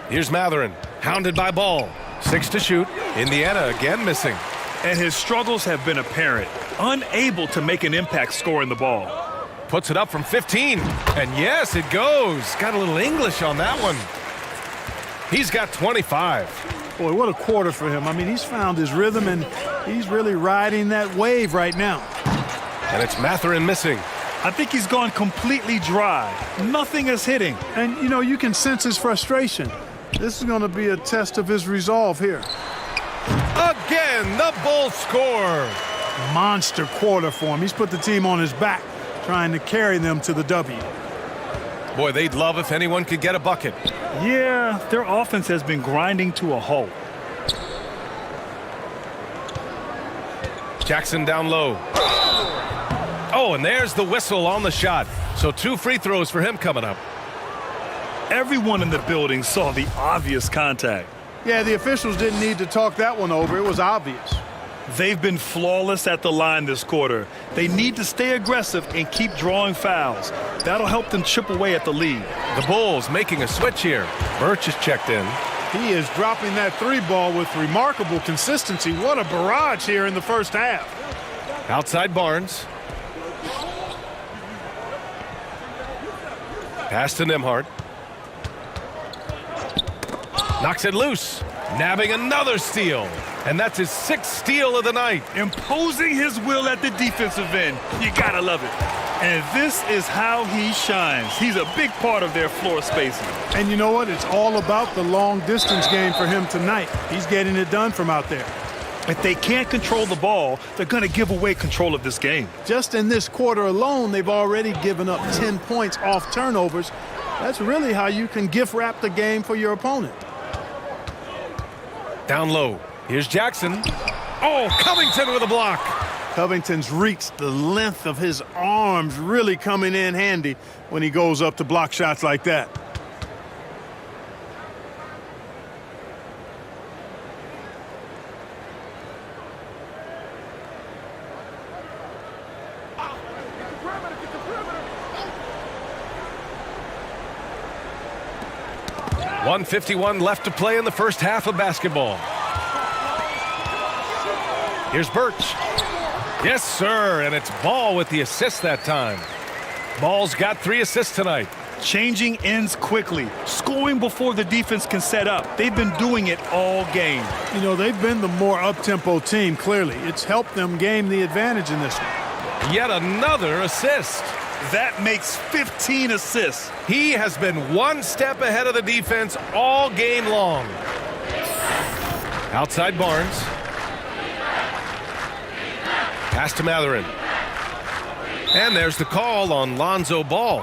[SPEAKER 15] Here's Matherin. Hounded by Ball. 6 to shoot. Indiana again missing.
[SPEAKER 13] And his struggles have been apparent. Unable to make an impact scoring the ball.
[SPEAKER 15] Puts it up from 15. And yes, it goes. Got a little English on that one. He's got 25.
[SPEAKER 14] Boy, what a quarter for him. I mean, he's found his rhythm, and he's really riding that wave right now.
[SPEAKER 15] And it's Mathurin missing.
[SPEAKER 13] I think he's gone completely dry. Nothing is hitting.
[SPEAKER 14] And, you know, you can sense his frustration. This is going to be a test of his resolve here.
[SPEAKER 15] Again, the Bulls score.
[SPEAKER 14] Monster quarter for him. He's put the team on his back, trying to carry them to the W.
[SPEAKER 15] Boy, they'd love if anyone could get a bucket.
[SPEAKER 13] Yeah, their offense has been grinding to a halt.
[SPEAKER 15] Jackson down low. Oh, and there's the whistle on the shot. So 2 free throws for him coming up.
[SPEAKER 13] Everyone in the building saw the obvious contact.
[SPEAKER 14] Yeah, the officials didn't need to talk that one over. It was obvious.
[SPEAKER 13] They've been flawless at the line this quarter. They need to stay aggressive and keep drawing fouls. That'll help them chip away at the lead.
[SPEAKER 15] The Bulls making a switch here. Birch is checked in.
[SPEAKER 14] He is dropping that 3 ball with remarkable consistency. What a barrage here in the first half.
[SPEAKER 15] Outside Barnes. Pass to Nembhard. Knocks it loose. Nabbing another steal. And that's his 6th steal of the night.
[SPEAKER 13] Imposing his will at the defensive end. You gotta love it. And this is how he shines. He's a big part of their floor spacing.
[SPEAKER 14] And you know what? It's all about the long distance game for him tonight. He's getting it done from out there.
[SPEAKER 13] If they can't control the ball, they're going to give away control of this game.
[SPEAKER 14] Just in this quarter alone, they've already given up 10 points off turnovers. That's really how you can gift wrap the game for your opponent.
[SPEAKER 15] Down low. Here's Jackson. Oh, Covington with a block.
[SPEAKER 14] Covington's reached the length of his arms, really coming in handy when he goes up to block shots like that.
[SPEAKER 15] .151 left to play in the first half of basketball. Here's Birch. Yes, sir, and it's Ball with the assist that time. Ball's got 3 assists tonight.
[SPEAKER 13] Changing ends quickly, scoring before the defense can set up. They've been doing it all game.
[SPEAKER 14] You know, they've been the more up-tempo team, clearly. It's helped them gain the advantage in this one.
[SPEAKER 15] Yet another assist.
[SPEAKER 13] That makes 15 assists.
[SPEAKER 15] He has been 1 step ahead of the defense all game long. Outside Barnes. Pass to Mathurin. And there's the call on Lonzo Ball.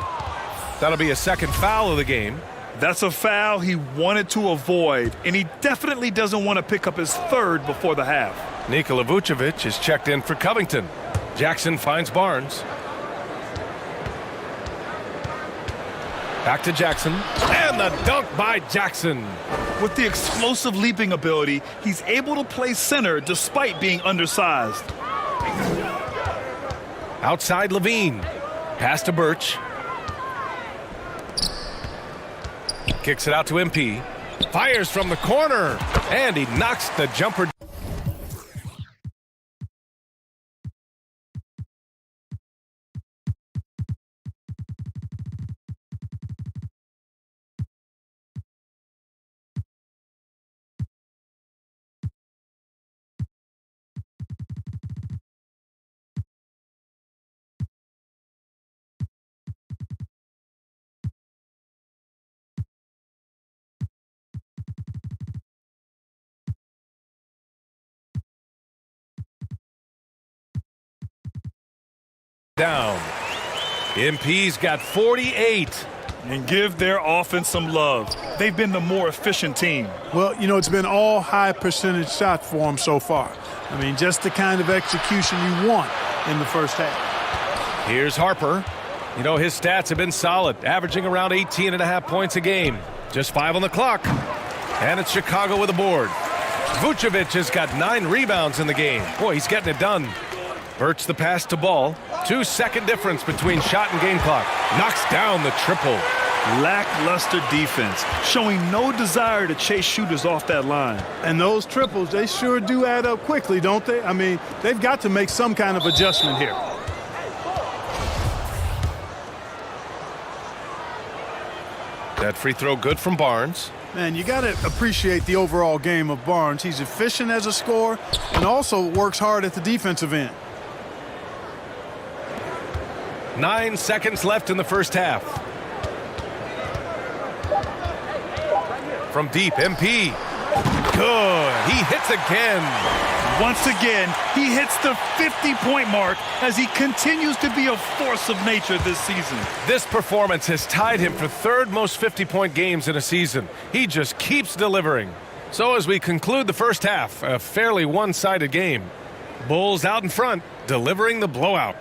[SPEAKER 15] That'll be a 2nd foul of the game.
[SPEAKER 13] That's a foul he wanted to avoid, and he definitely doesn't want to pick up his 3rd before the half.
[SPEAKER 15] Nikola Vucevic is checked in for Covington. Jackson finds Barnes. Back to Jackson. And the dunk by Jackson.
[SPEAKER 13] With the explosive leaping ability, he's able to play center despite being undersized.
[SPEAKER 15] Outside Levine. Pass to Birch. Kicks it out to MP. Fires from the corner. And he knocks the jumper. Down. MP's got 48.
[SPEAKER 13] And give their offense some love. They've been the more efficient team.
[SPEAKER 14] Well, you know, it's been all high percentage shots for them so far. I mean, just the kind of execution you want in the first half.
[SPEAKER 15] Here's Harper. You know, his stats have been solid, averaging around 18.5 points a game. Just 5 on the clock. And it's Chicago with a board. Vucevic has got 9 rebounds in the game. Boy, he's getting it done. Birch the pass to Ball. 2-second difference between shot and game clock. Knocks down the triple.
[SPEAKER 13] Lackluster defense, showing no desire to chase shooters off that line.
[SPEAKER 14] And those triples, they sure do add up quickly, don't they? I mean, they've got to make some kind of adjustment here.
[SPEAKER 15] That free throw good from Barnes.
[SPEAKER 14] Man, you got to appreciate the overall game of Barnes. He's efficient as a scorer and also works hard at the defensive end.
[SPEAKER 15] 9 seconds left in the first half. From deep, MP. Good. He hits again.
[SPEAKER 13] Once again, he hits the 50-point mark as he continues to be a force of nature this season.
[SPEAKER 15] This performance has tied him for third most 50-point games in a season. He just keeps delivering. So as we conclude the first half, a fairly one-sided game. Bulls out in front, delivering the blowout.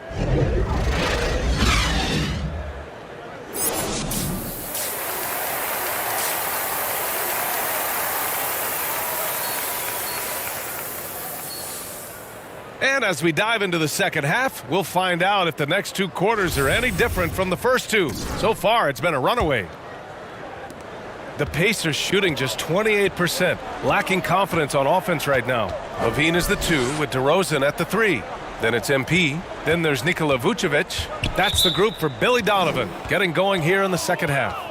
[SPEAKER 15] And as we dive into the second half, we'll find out if the next 2 quarters are any different from the first 2. So far, it's been a runaway. The Pacers shooting just 28%, lacking confidence on offense right now. Levine is the 2 with DeRozan at the 3. Then it's MP. Then there's Nikola Vucevic. That's the group for Billy Donovan, getting going here in the second half.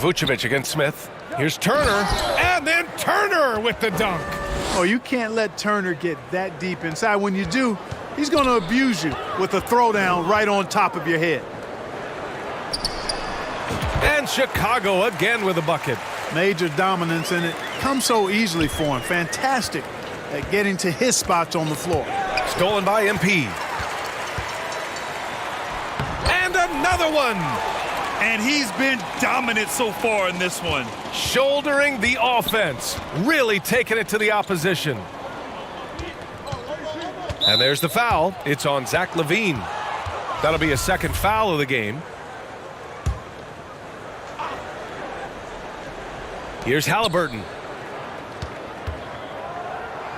[SPEAKER 15] Vucevic against Smith. Here's Turner, and then Turner with the dunk.
[SPEAKER 14] Oh, you can't let Turner get that deep inside. When you do, he's going to abuse you with a throwdown right on top of your head.
[SPEAKER 15] And Chicago again with a bucket.
[SPEAKER 14] Major dominance, and it comes so easily for him. Fantastic at getting to his spots on the floor.
[SPEAKER 15] Stolen by MP. And another one.
[SPEAKER 13] And he's been dominant so far in this one.
[SPEAKER 15] Shouldering the offense. Really taking it to the opposition. And there's the foul. It's on Zach LaVine. That'll be a second foul of the game. Here's Halliburton.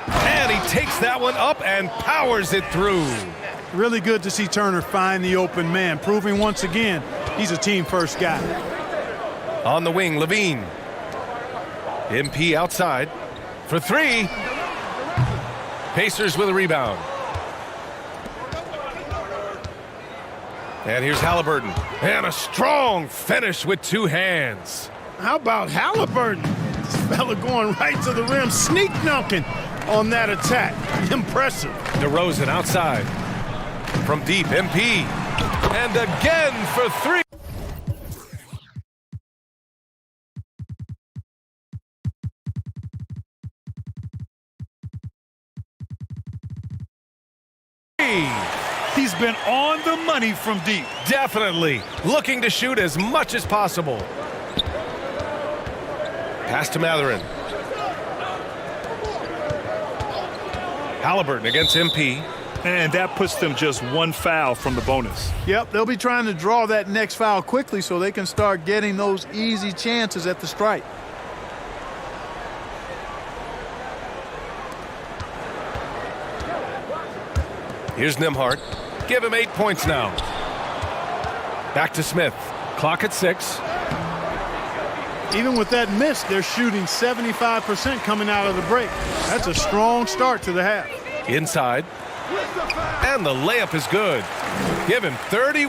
[SPEAKER 15] And he takes that one up and powers it through.
[SPEAKER 14] Really good to see Turner find the open man, proving once again he's a team-first guy.
[SPEAKER 15] On the wing, Levine. MP outside for 3. Pacers with a rebound. And here's Halliburton. And a strong finish with 2 hands.
[SPEAKER 14] How about Halliburton? This fella going right to the rim, sneak dunking on that attack. Impressive.
[SPEAKER 15] DeRozan outside. From deep, MP. And again for 3.
[SPEAKER 13] He's been on the money from deep.
[SPEAKER 15] Definitely. Looking to shoot as much as possible. Pass to Mathurin. Halliburton against MP.
[SPEAKER 13] And that puts them just 1 foul from the bonus.
[SPEAKER 14] Yep, they'll be trying to draw that next foul quickly so they can start getting those easy chances at the stripe.
[SPEAKER 15] Here's Nembhard. Give him 8 points now. Back to Smith. Clock at 6.
[SPEAKER 14] Even with that miss, they're shooting 75% coming out of the break. That's a strong start to the half.
[SPEAKER 15] Inside. And the layup is good. Give him 30.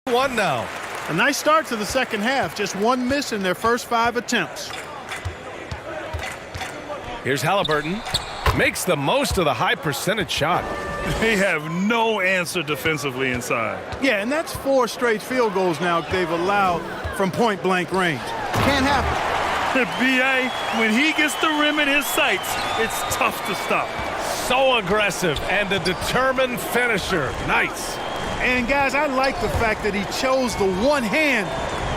[SPEAKER 15] One now.
[SPEAKER 14] A nice start to the second half. Just 1 miss in their first 5 attempts.
[SPEAKER 15] Here's Halliburton. Makes the most of the high percentage shot.
[SPEAKER 13] They have no answer defensively inside.
[SPEAKER 14] Yeah, and that's 4 straight field goals now they've allowed from point-blank range. Can't happen.
[SPEAKER 13] B.A., when he gets the rim in his sights, it's tough to stop.
[SPEAKER 15] So aggressive and a determined finisher. Nice.
[SPEAKER 14] And, guys, I like the fact that he chose the one-hand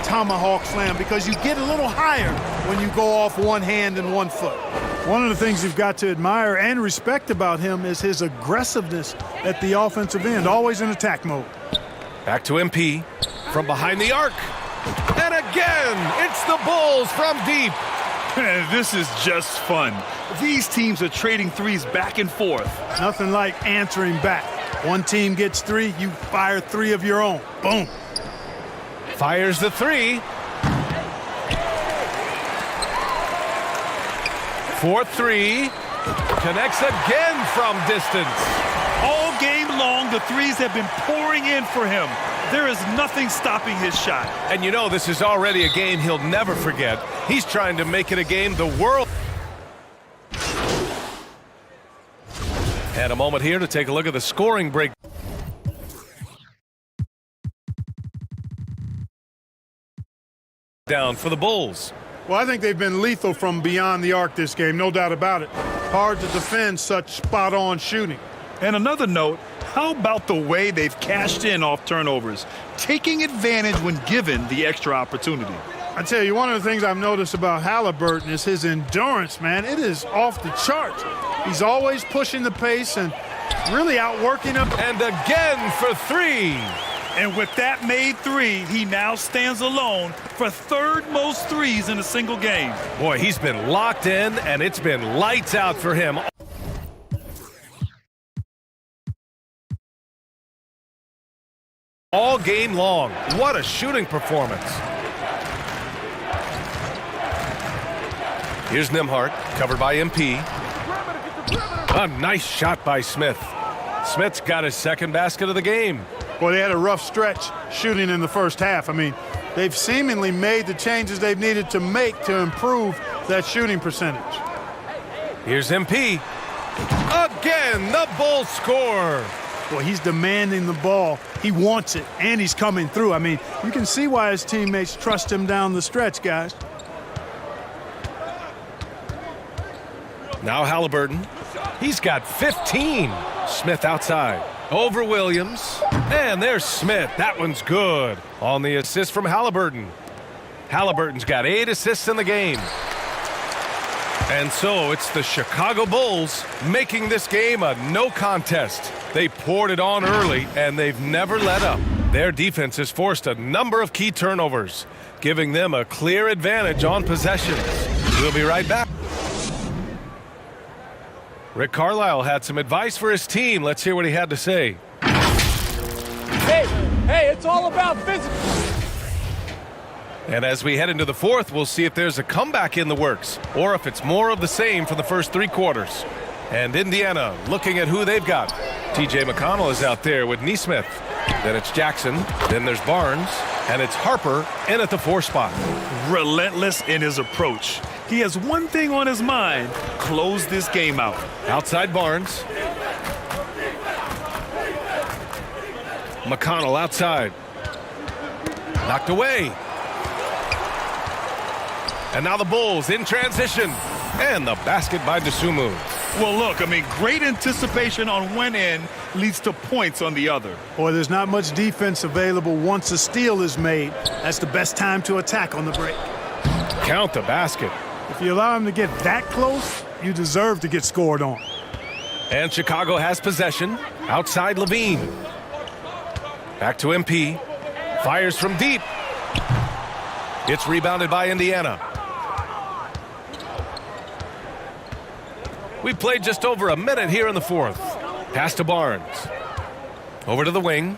[SPEAKER 14] tomahawk slam because you get a little higher when you go off one hand and 1 foot. One of the things you've got to admire and respect about him is his aggressiveness at the offensive end, always in attack mode.
[SPEAKER 15] Back to MP from behind the arc. And again, it's the Bulls from deep.
[SPEAKER 13] This is just fun. These teams are trading threes back and forth.
[SPEAKER 14] Nothing like answering back. One team gets 3, you fire 3 of your own. Boom.
[SPEAKER 15] Fires the 3. 4-3. Connects again from distance.
[SPEAKER 13] All game long, the threes have been pouring in for him. There is nothing stopping his shot.
[SPEAKER 15] And you know this is already a game he'll never forget. He's trying to make it a game the world. And a moment here to take a look at the scoring break. Down for the Bulls.
[SPEAKER 14] Well, I think they've been lethal from beyond the arc this game, no doubt about it. Hard to defend such spot-on shooting.
[SPEAKER 13] And another note, how about the way they've cashed in off turnovers, taking advantage when given the extra opportunity?
[SPEAKER 14] I tell you, one of the things I've noticed about Halliburton is his endurance, man. It is off the charts. He's always pushing the pace and really outworking him.
[SPEAKER 15] And again for 3.
[SPEAKER 13] And with that made 3, he now stands alone for third most threes in a single game.
[SPEAKER 15] Boy, he's been locked in, and it's been lights out for him. All game long. What a shooting performance. Here's Nembhard, covered by MP. A nice shot by Smith. Smith's got his second basket of the game.
[SPEAKER 14] Well, they had a rough stretch shooting in the first half. I mean, they've seemingly made the changes they've needed to make to improve that shooting percentage.
[SPEAKER 15] Here's MP. Again, the Bulls score.
[SPEAKER 14] Well, he's demanding the ball. He wants it, and he's coming through. I mean, you can see why his teammates trust him down the stretch, guys.
[SPEAKER 15] Now Halliburton. He's got 15. Smith outside. Over Williams. And there's Smith. That one's good. On the assist from Halliburton. Halliburton's got 8 assists in the game. And so it's the Chicago Bulls making this game a no contest. They poured it on early, and they've never let up. Their defense has forced a number of key turnovers, giving them a clear advantage on possessions. We'll be right back. Rick Carlisle had some advice for his team. Let's hear what he had to say.
[SPEAKER 17] Hey, it's all about physical.
[SPEAKER 15] And as we head into the fourth, we'll see if there's a comeback in the works or if it's more of the same for the first 3 quarters. And Indiana looking at who they've got. T.J. McConnell is out there with Nesmith. Then it's Jackson. Then there's Barnes. And it's Harper in at the 4 spot.
[SPEAKER 13] Relentless in his approach. He has one thing on his mind: close this game out.
[SPEAKER 15] Outside Barnes. McConnell outside. Knocked away. And now the Bulls in transition. And the basket by Dosunmu.
[SPEAKER 13] Well, look, I mean, great anticipation on one end leads to points on the other.
[SPEAKER 14] Boy, there's not much defense available once a steal is made. That's the best time to attack on the break.
[SPEAKER 15] Count the basket.
[SPEAKER 14] If you allow him to get that close, you deserve to get scored on.
[SPEAKER 15] And Chicago has possession. Outside Levine. Back to MP. Fires from deep. It's rebounded by Indiana. We played just over a minute here in the fourth. Pass to Barnes. Over to the wing.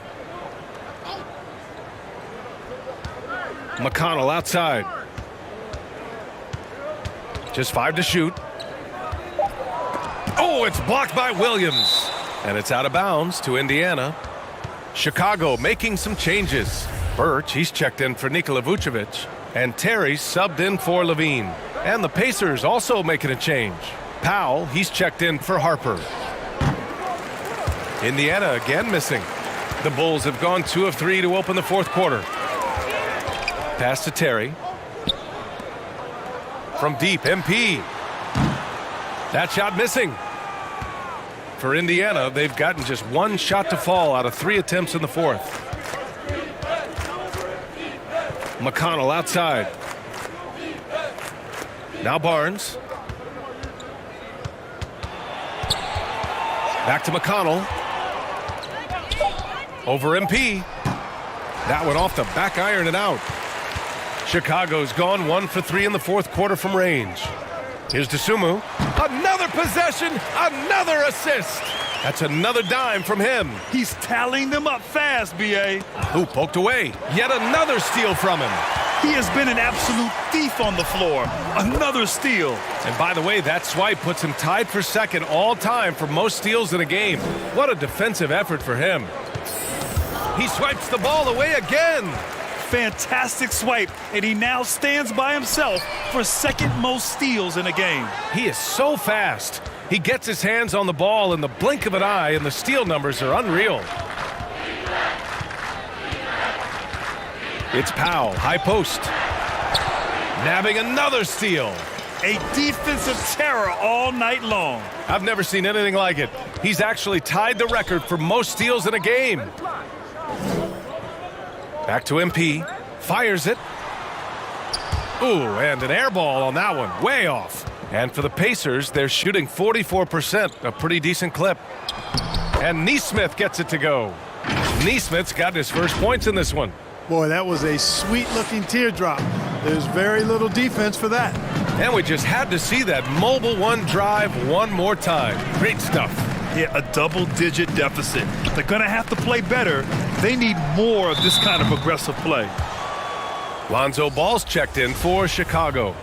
[SPEAKER 15] McConnell outside. Just 5 to shoot. Oh, it's blocked by Williams. And it's out of bounds to Indiana. Chicago making some changes. Birch, he's checked in for Nikola Vucevic. And Terry subbed in for Levine. And the Pacers also making a change. Powell, he's checked in for Harper. Indiana again missing. The Bulls have gone 2 of 3 to open the fourth quarter. Pass to Terry. From deep, MP. That shot missing. For Indiana, they've gotten just 1 shot to fall out of 3 attempts in the fourth. McConnell outside. Now Barnes. Back to McConnell. Over MP. That one off the back iron and out. Chicago's gone 1 for 3 in the fourth quarter from range. Here's Dosunmu. Another possession, another assist. That's another dime from him.
[SPEAKER 13] He's tallying them up fast, B.A.
[SPEAKER 15] Who poked away? Yet another steal from him.
[SPEAKER 13] He has been an absolute thief on the floor. Another steal.
[SPEAKER 15] And by the way, that swipe puts him tied for second all time for most steals in a game. What a defensive effort for him. He swipes the ball away again.
[SPEAKER 13] Fantastic swipe, and he now stands by himself for second most steals in a game.
[SPEAKER 15] He is so fast. He gets his hands on the ball in the blink of an eye, and the steal numbers are unreal. It's Powell, high post. Nabbing another steal.
[SPEAKER 13] A defensive terror all night long.
[SPEAKER 15] I've never seen anything like it. He's actually tied the record for most steals in a game. Back to MP. Fires it. Ooh, and an air ball on that one. Way off. And for the Pacers, they're shooting 44%, a pretty decent clip. And Nesmith gets it to go. Nesmith's got his first points in this one.
[SPEAKER 14] Boy, that was a sweet-looking teardrop. There's very little defense for that.
[SPEAKER 15] And we just had to see that mobile one drive one more time. Great stuff.
[SPEAKER 13] Yeah, a double-digit deficit. They're going to have to play better. They need more of this kind of aggressive play.
[SPEAKER 15] Lonzo Ball's checked in for Chicago.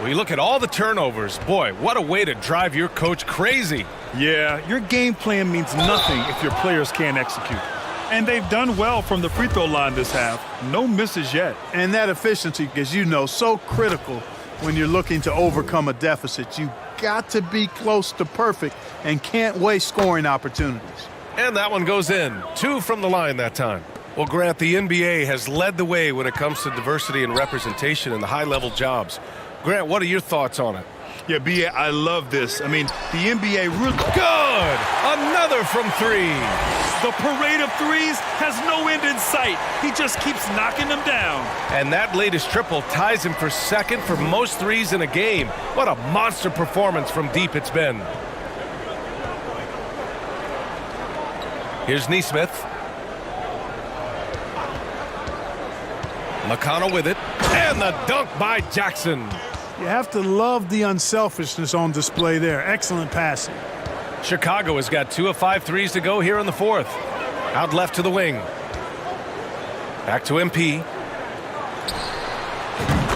[SPEAKER 15] We look at all the turnovers. Boy, what a way to drive your coach crazy.
[SPEAKER 13] Yeah, your game plan means nothing if your players can't execute. And they've done well from the free throw line this half. No misses yet.
[SPEAKER 14] And that efficiency, as you know, so critical when you're looking to overcome a deficit. You got to be close to perfect and can't waste scoring opportunities.
[SPEAKER 15] And that one goes in. 2 from the line that time. Well, Grant, the NBA has led the way when it comes to diversity and representation in the high-level jobs. Grant, what are your thoughts on it?
[SPEAKER 13] Yeah, B.A., I love this. I mean, the NBA really...
[SPEAKER 15] Good! Another from 3.
[SPEAKER 13] The parade of threes has no end in sight. He just keeps knocking them down.
[SPEAKER 15] And that latest triple ties him for second for most threes in a game. What a monster performance from deep it's been. Here's Nesmith. McConnell with it. And the dunk by Jackson.
[SPEAKER 14] You have to love the unselfishness on display there. Excellent passing.
[SPEAKER 15] Chicago has got 2 of 5 threes to go here in the fourth. Out left to the wing. Back to MP.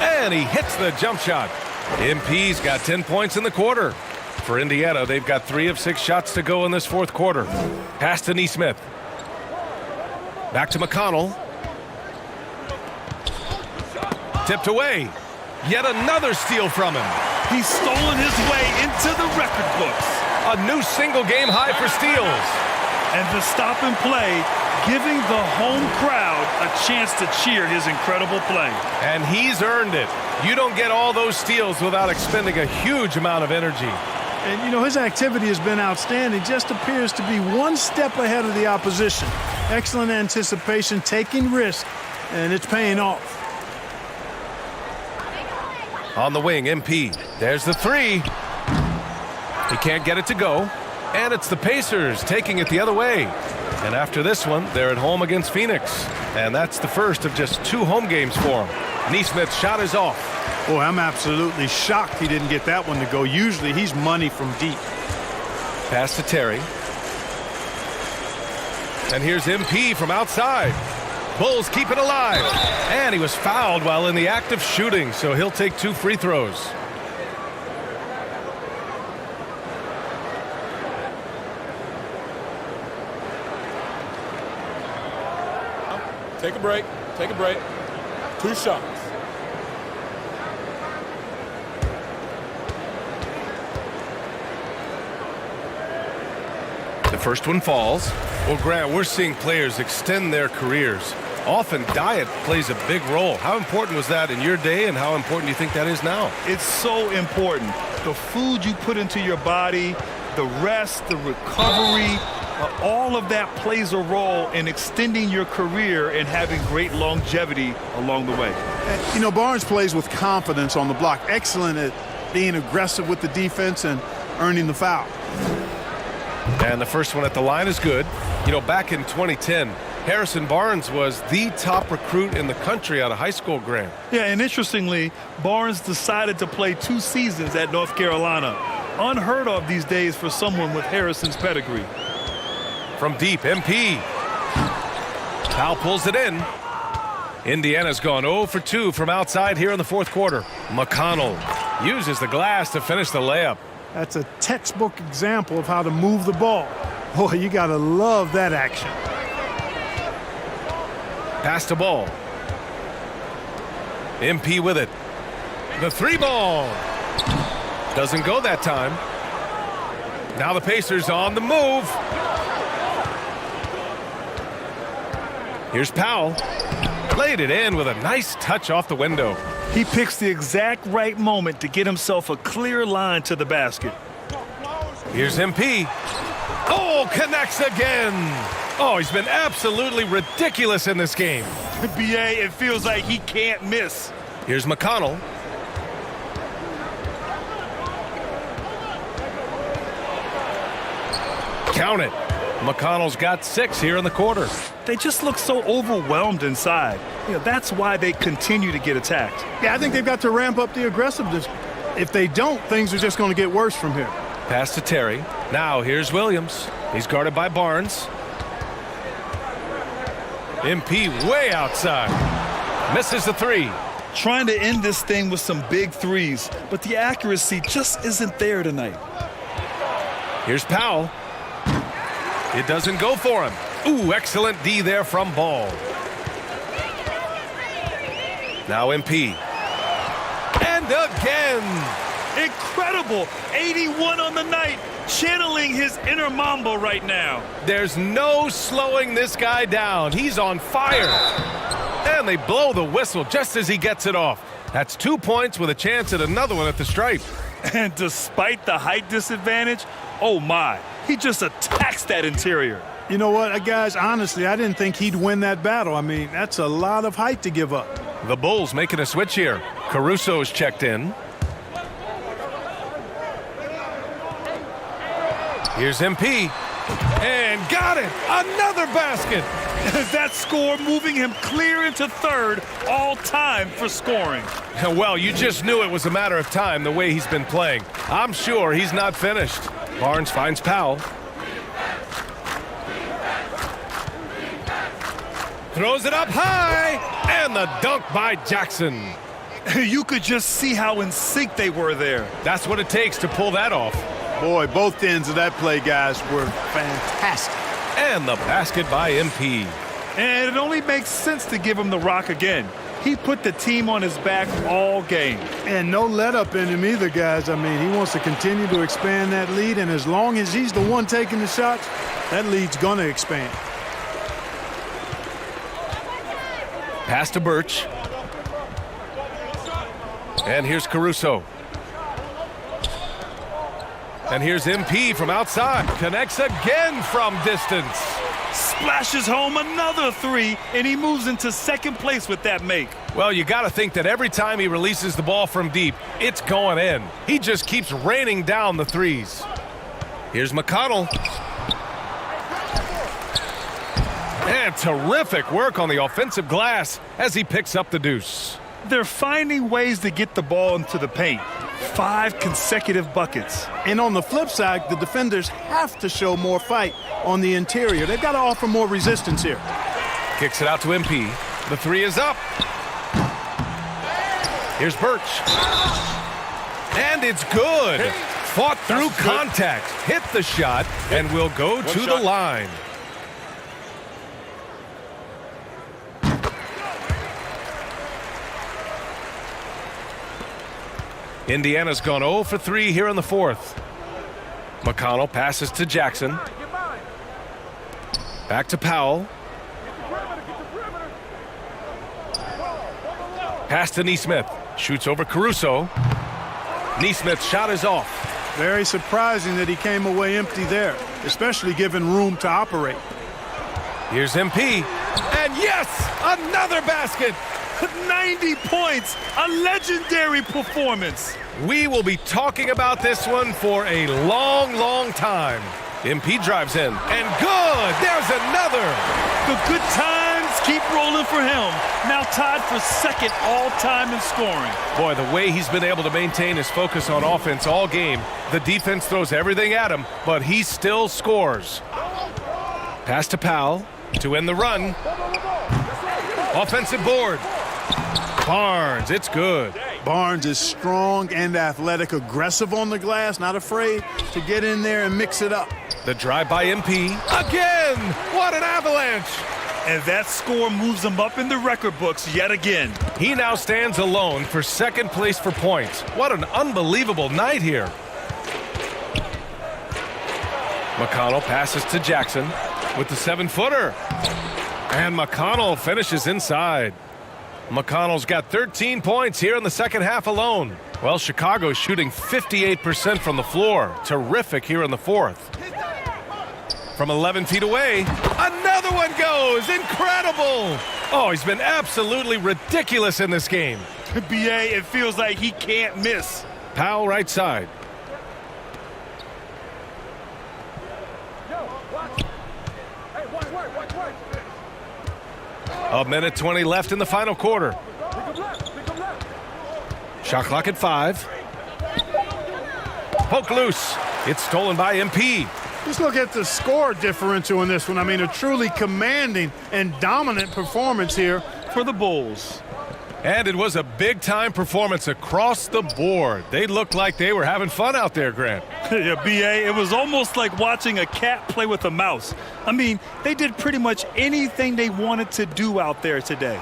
[SPEAKER 15] And he hits the jump shot. MP's got 10 points in the quarter. For Indiana, they've got 3 of 6 shots to go in this fourth quarter. Pass to Nesmith. Back to McConnell. Tipped away. Yet another steal from him.
[SPEAKER 13] He's stolen his way into the record books.
[SPEAKER 15] A new single-game high for steals.
[SPEAKER 13] And the stop and play, giving the home crowd a chance to cheer his incredible play.
[SPEAKER 15] And he's earned it. You don't get all those steals without expending a huge amount of energy.
[SPEAKER 14] And, you know, his activity has been outstanding. Just appears to be one step ahead of the opposition. Excellent anticipation, taking risk, and it's paying off.
[SPEAKER 15] On the wing, MP. There's the 3. He can't get it to go. And it's the Pacers taking it the other way. And after this one, they're at home against Phoenix. And that's the first of just 2 home games for him. Nesmith's shot is off.
[SPEAKER 14] Boy, I'm absolutely shocked he didn't get that one to go. Usually he's money from deep.
[SPEAKER 15] Pass to Terry. And here's MP from outside. Bulls keep it alive. And he was fouled while in the act of shooting, so he'll take 2 free throws.
[SPEAKER 17] Take a break. Take a break. 2 shots.
[SPEAKER 15] The first one falls. Well, Grant, we're seeing players extend their careers. Often diet plays a big role. How important was that in your day, and how important do you think that is now?
[SPEAKER 13] It's so important. The food you put into your body, the rest, the recovery, all of that plays a role in extending your career and having great longevity along the way.
[SPEAKER 14] And, you know, Barnes plays with confidence on the block. Excellent at being aggressive with the defense and earning the foul.
[SPEAKER 15] And the first one at the line is good. You know, back in 2010, Harrison Barnes was the top recruit in the country out of high school, Grant.
[SPEAKER 13] Yeah, and interestingly, Barnes decided to play 2 seasons at North Carolina. Unheard of these days for someone with Harrison's pedigree.
[SPEAKER 15] From deep, MP. Powell pulls it in. Indiana's gone 0 for 2 from outside here in the fourth quarter. McConnell uses the glass to finish the layup.
[SPEAKER 14] That's a textbook example of how to move the ball. Boy, you got to love that action.
[SPEAKER 15] Pass the ball. MP with it. The 3 ball. Doesn't go that time. Now the Pacers on the move. Here's Powell. Laid it in with a nice touch off the window.
[SPEAKER 13] He picks the exact right moment to get himself a clear line to the basket.
[SPEAKER 15] Here's MP. Oh, connects again. Oh, he's been absolutely ridiculous in this game.
[SPEAKER 13] BA, it feels like he can't miss.
[SPEAKER 15] Here's McConnell. Count it. McConnell's got 6 here in the quarter.
[SPEAKER 13] They just look so overwhelmed inside. You know, that's why they continue to get attacked.
[SPEAKER 14] Yeah, I think they've got to ramp up the aggressiveness. If they don't, things are just going to get worse from here.
[SPEAKER 15] Pass to Terry. Now here's Williams. He's guarded by Barnes. MP way outside. Misses the 3.
[SPEAKER 13] Trying to end this thing with some big threes, but the accuracy just isn't there tonight.
[SPEAKER 15] Here's Powell. It doesn't go for him. Ooh, excellent D there from Ball. Now MP. And again.
[SPEAKER 13] Incredible. 81 on the night. Channeling his inner Mamba right now.
[SPEAKER 15] There's no slowing this guy down. He's on fire. And they blow the whistle just as he gets it off. That's 2 points with a chance at another one at the stripe.
[SPEAKER 13] And despite the height disadvantage, oh my, he just attacks that interior.
[SPEAKER 14] You know what, guys, honestly, I didn't think he'd win that battle. I mean, that's a lot of height to give up.
[SPEAKER 15] The Bulls making a switch here. Caruso's checked in. Here's MP. And got it! Another basket!
[SPEAKER 13] That score moving him clear into third all time for scoring.
[SPEAKER 15] Well, you just knew it was a matter of time the way he's been playing. I'm sure he's not finished. Barnes finds Powell. Throws it up high! And the dunk by Jackson.
[SPEAKER 13] You could just see how in sync they were there.
[SPEAKER 15] That's what it takes to pull that off.
[SPEAKER 14] Boy, both ends of that play, guys, were fantastic.
[SPEAKER 15] And the basket by MP.
[SPEAKER 13] And it only makes sense to give him the rock again. He put the team on his back all game.
[SPEAKER 14] And no let-up in him either, guys. I mean, he wants to continue to expand that lead, and as long as he's the one taking the shots, that lead's going to expand.
[SPEAKER 15] Pass to Birch. And here's Caruso. And here's MP from outside. Connects again from distance.
[SPEAKER 13] Splashes home another 3, and he moves into second place with that make.
[SPEAKER 15] Well, you got to think that every time he releases the ball from deep, it's going in. He just keeps raining down the 3s. Here's McConnell. And terrific work on the offensive glass as he picks up the deuce.
[SPEAKER 13] They're finding ways to get the ball into the paint. 5 consecutive buckets.
[SPEAKER 14] And on the flip side, the defenders have to show more fight on the interior. They've got to offer more resistance here.
[SPEAKER 15] Kicks it out to MP. The 3 is up. Here's Birch. And it's good. Fought through contact. Hit the shot and will go to the line. Indiana's gone 0 for 3 here in the fourth. McConnell passes to Jackson. Back to Powell. Pass to Nesmith. Shoots over Caruso. Nesmith's shot is off.
[SPEAKER 14] Very surprising that he came away empty there, especially given room to operate.
[SPEAKER 15] Here's MP. And yes, another basket.
[SPEAKER 13] 90 points, a legendary performance.
[SPEAKER 15] We will be talking about this one for a long, long time. MP drives in, and good! There's another!
[SPEAKER 13] The good times keep rolling for him. Now tied for second all-time in scoring.
[SPEAKER 15] Boy, the way he's been able to maintain his focus on offense all game, the defense throws everything at him, but he still scores. Pass to Powell to end the run. Offensive board. Barnes, it's good.
[SPEAKER 14] Barnes is strong and athletic, aggressive on the glass, not afraid to get in there and mix it up.
[SPEAKER 15] The drive by MP. Again! What an avalanche!
[SPEAKER 13] And that score moves him up in the record books yet again.
[SPEAKER 15] He now stands alone for second place for points. What an unbelievable night here. McConnell passes to Jackson with the 7-footer. And McConnell finishes inside. McConnell's got 13 points here in the second half alone. Well, Chicago's shooting 58% from the floor. Terrific here in the fourth. From 11 feet away, another one goes. Incredible. Oh, he's been absolutely ridiculous in this game.
[SPEAKER 13] BA, it feels like he can't miss.
[SPEAKER 15] Powell right side. A minute 20 left in the final quarter. Shot clock at 5. Poke loose. It's stolen by MP.
[SPEAKER 14] Just look at the score differential in this one. I mean, a truly commanding and dominant performance here for the Bulls.
[SPEAKER 15] And it was a big-time performance across the board. They looked like they were having fun out there, Grant.
[SPEAKER 13] Yeah, BA, it was almost like watching a cat play with a mouse. I mean, they did pretty much anything they wanted to do out there today.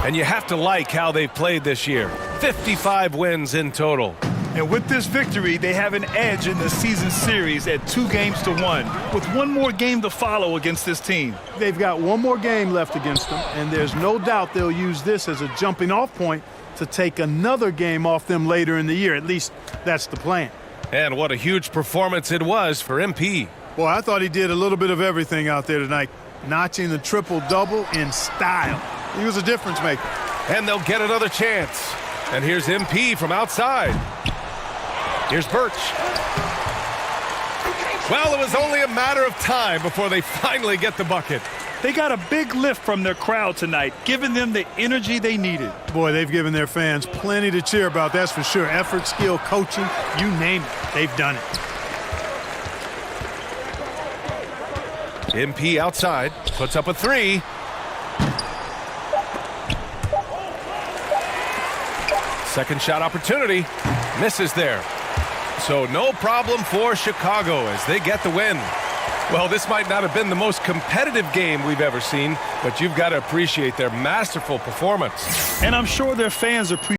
[SPEAKER 15] And you have to like how they played this year. 55 wins in total.
[SPEAKER 13] And with this victory, they have an edge in the season series at 2-1, with one more game to follow against this team.
[SPEAKER 14] They've got one more game left against them, and there's no doubt they'll use this as a jumping-off point to take another game off them later in the year. At least that's the plan.
[SPEAKER 15] And what a huge performance it was for MP.
[SPEAKER 14] Boy, I thought he did a little bit of everything out there tonight, notching the triple-double in style. He was a difference maker.
[SPEAKER 15] And they'll get another chance. And here's MP from outside. Here's Birch. Well, it was only a matter of time before they finally get the bucket.
[SPEAKER 13] They got a big lift from their crowd tonight, giving them the energy they needed.
[SPEAKER 14] Boy, they've given their fans plenty to cheer about, that's for sure. Effort, skill, coaching, you name it, they've done it.
[SPEAKER 15] MP outside, puts up a 3. Second shot opportunity, misses there. So no problem for Chicago as they get the win. Well, this might not have been the most competitive game we've ever seen, but you've got to appreciate their masterful performance.
[SPEAKER 13] And I'm sure their fans appreciate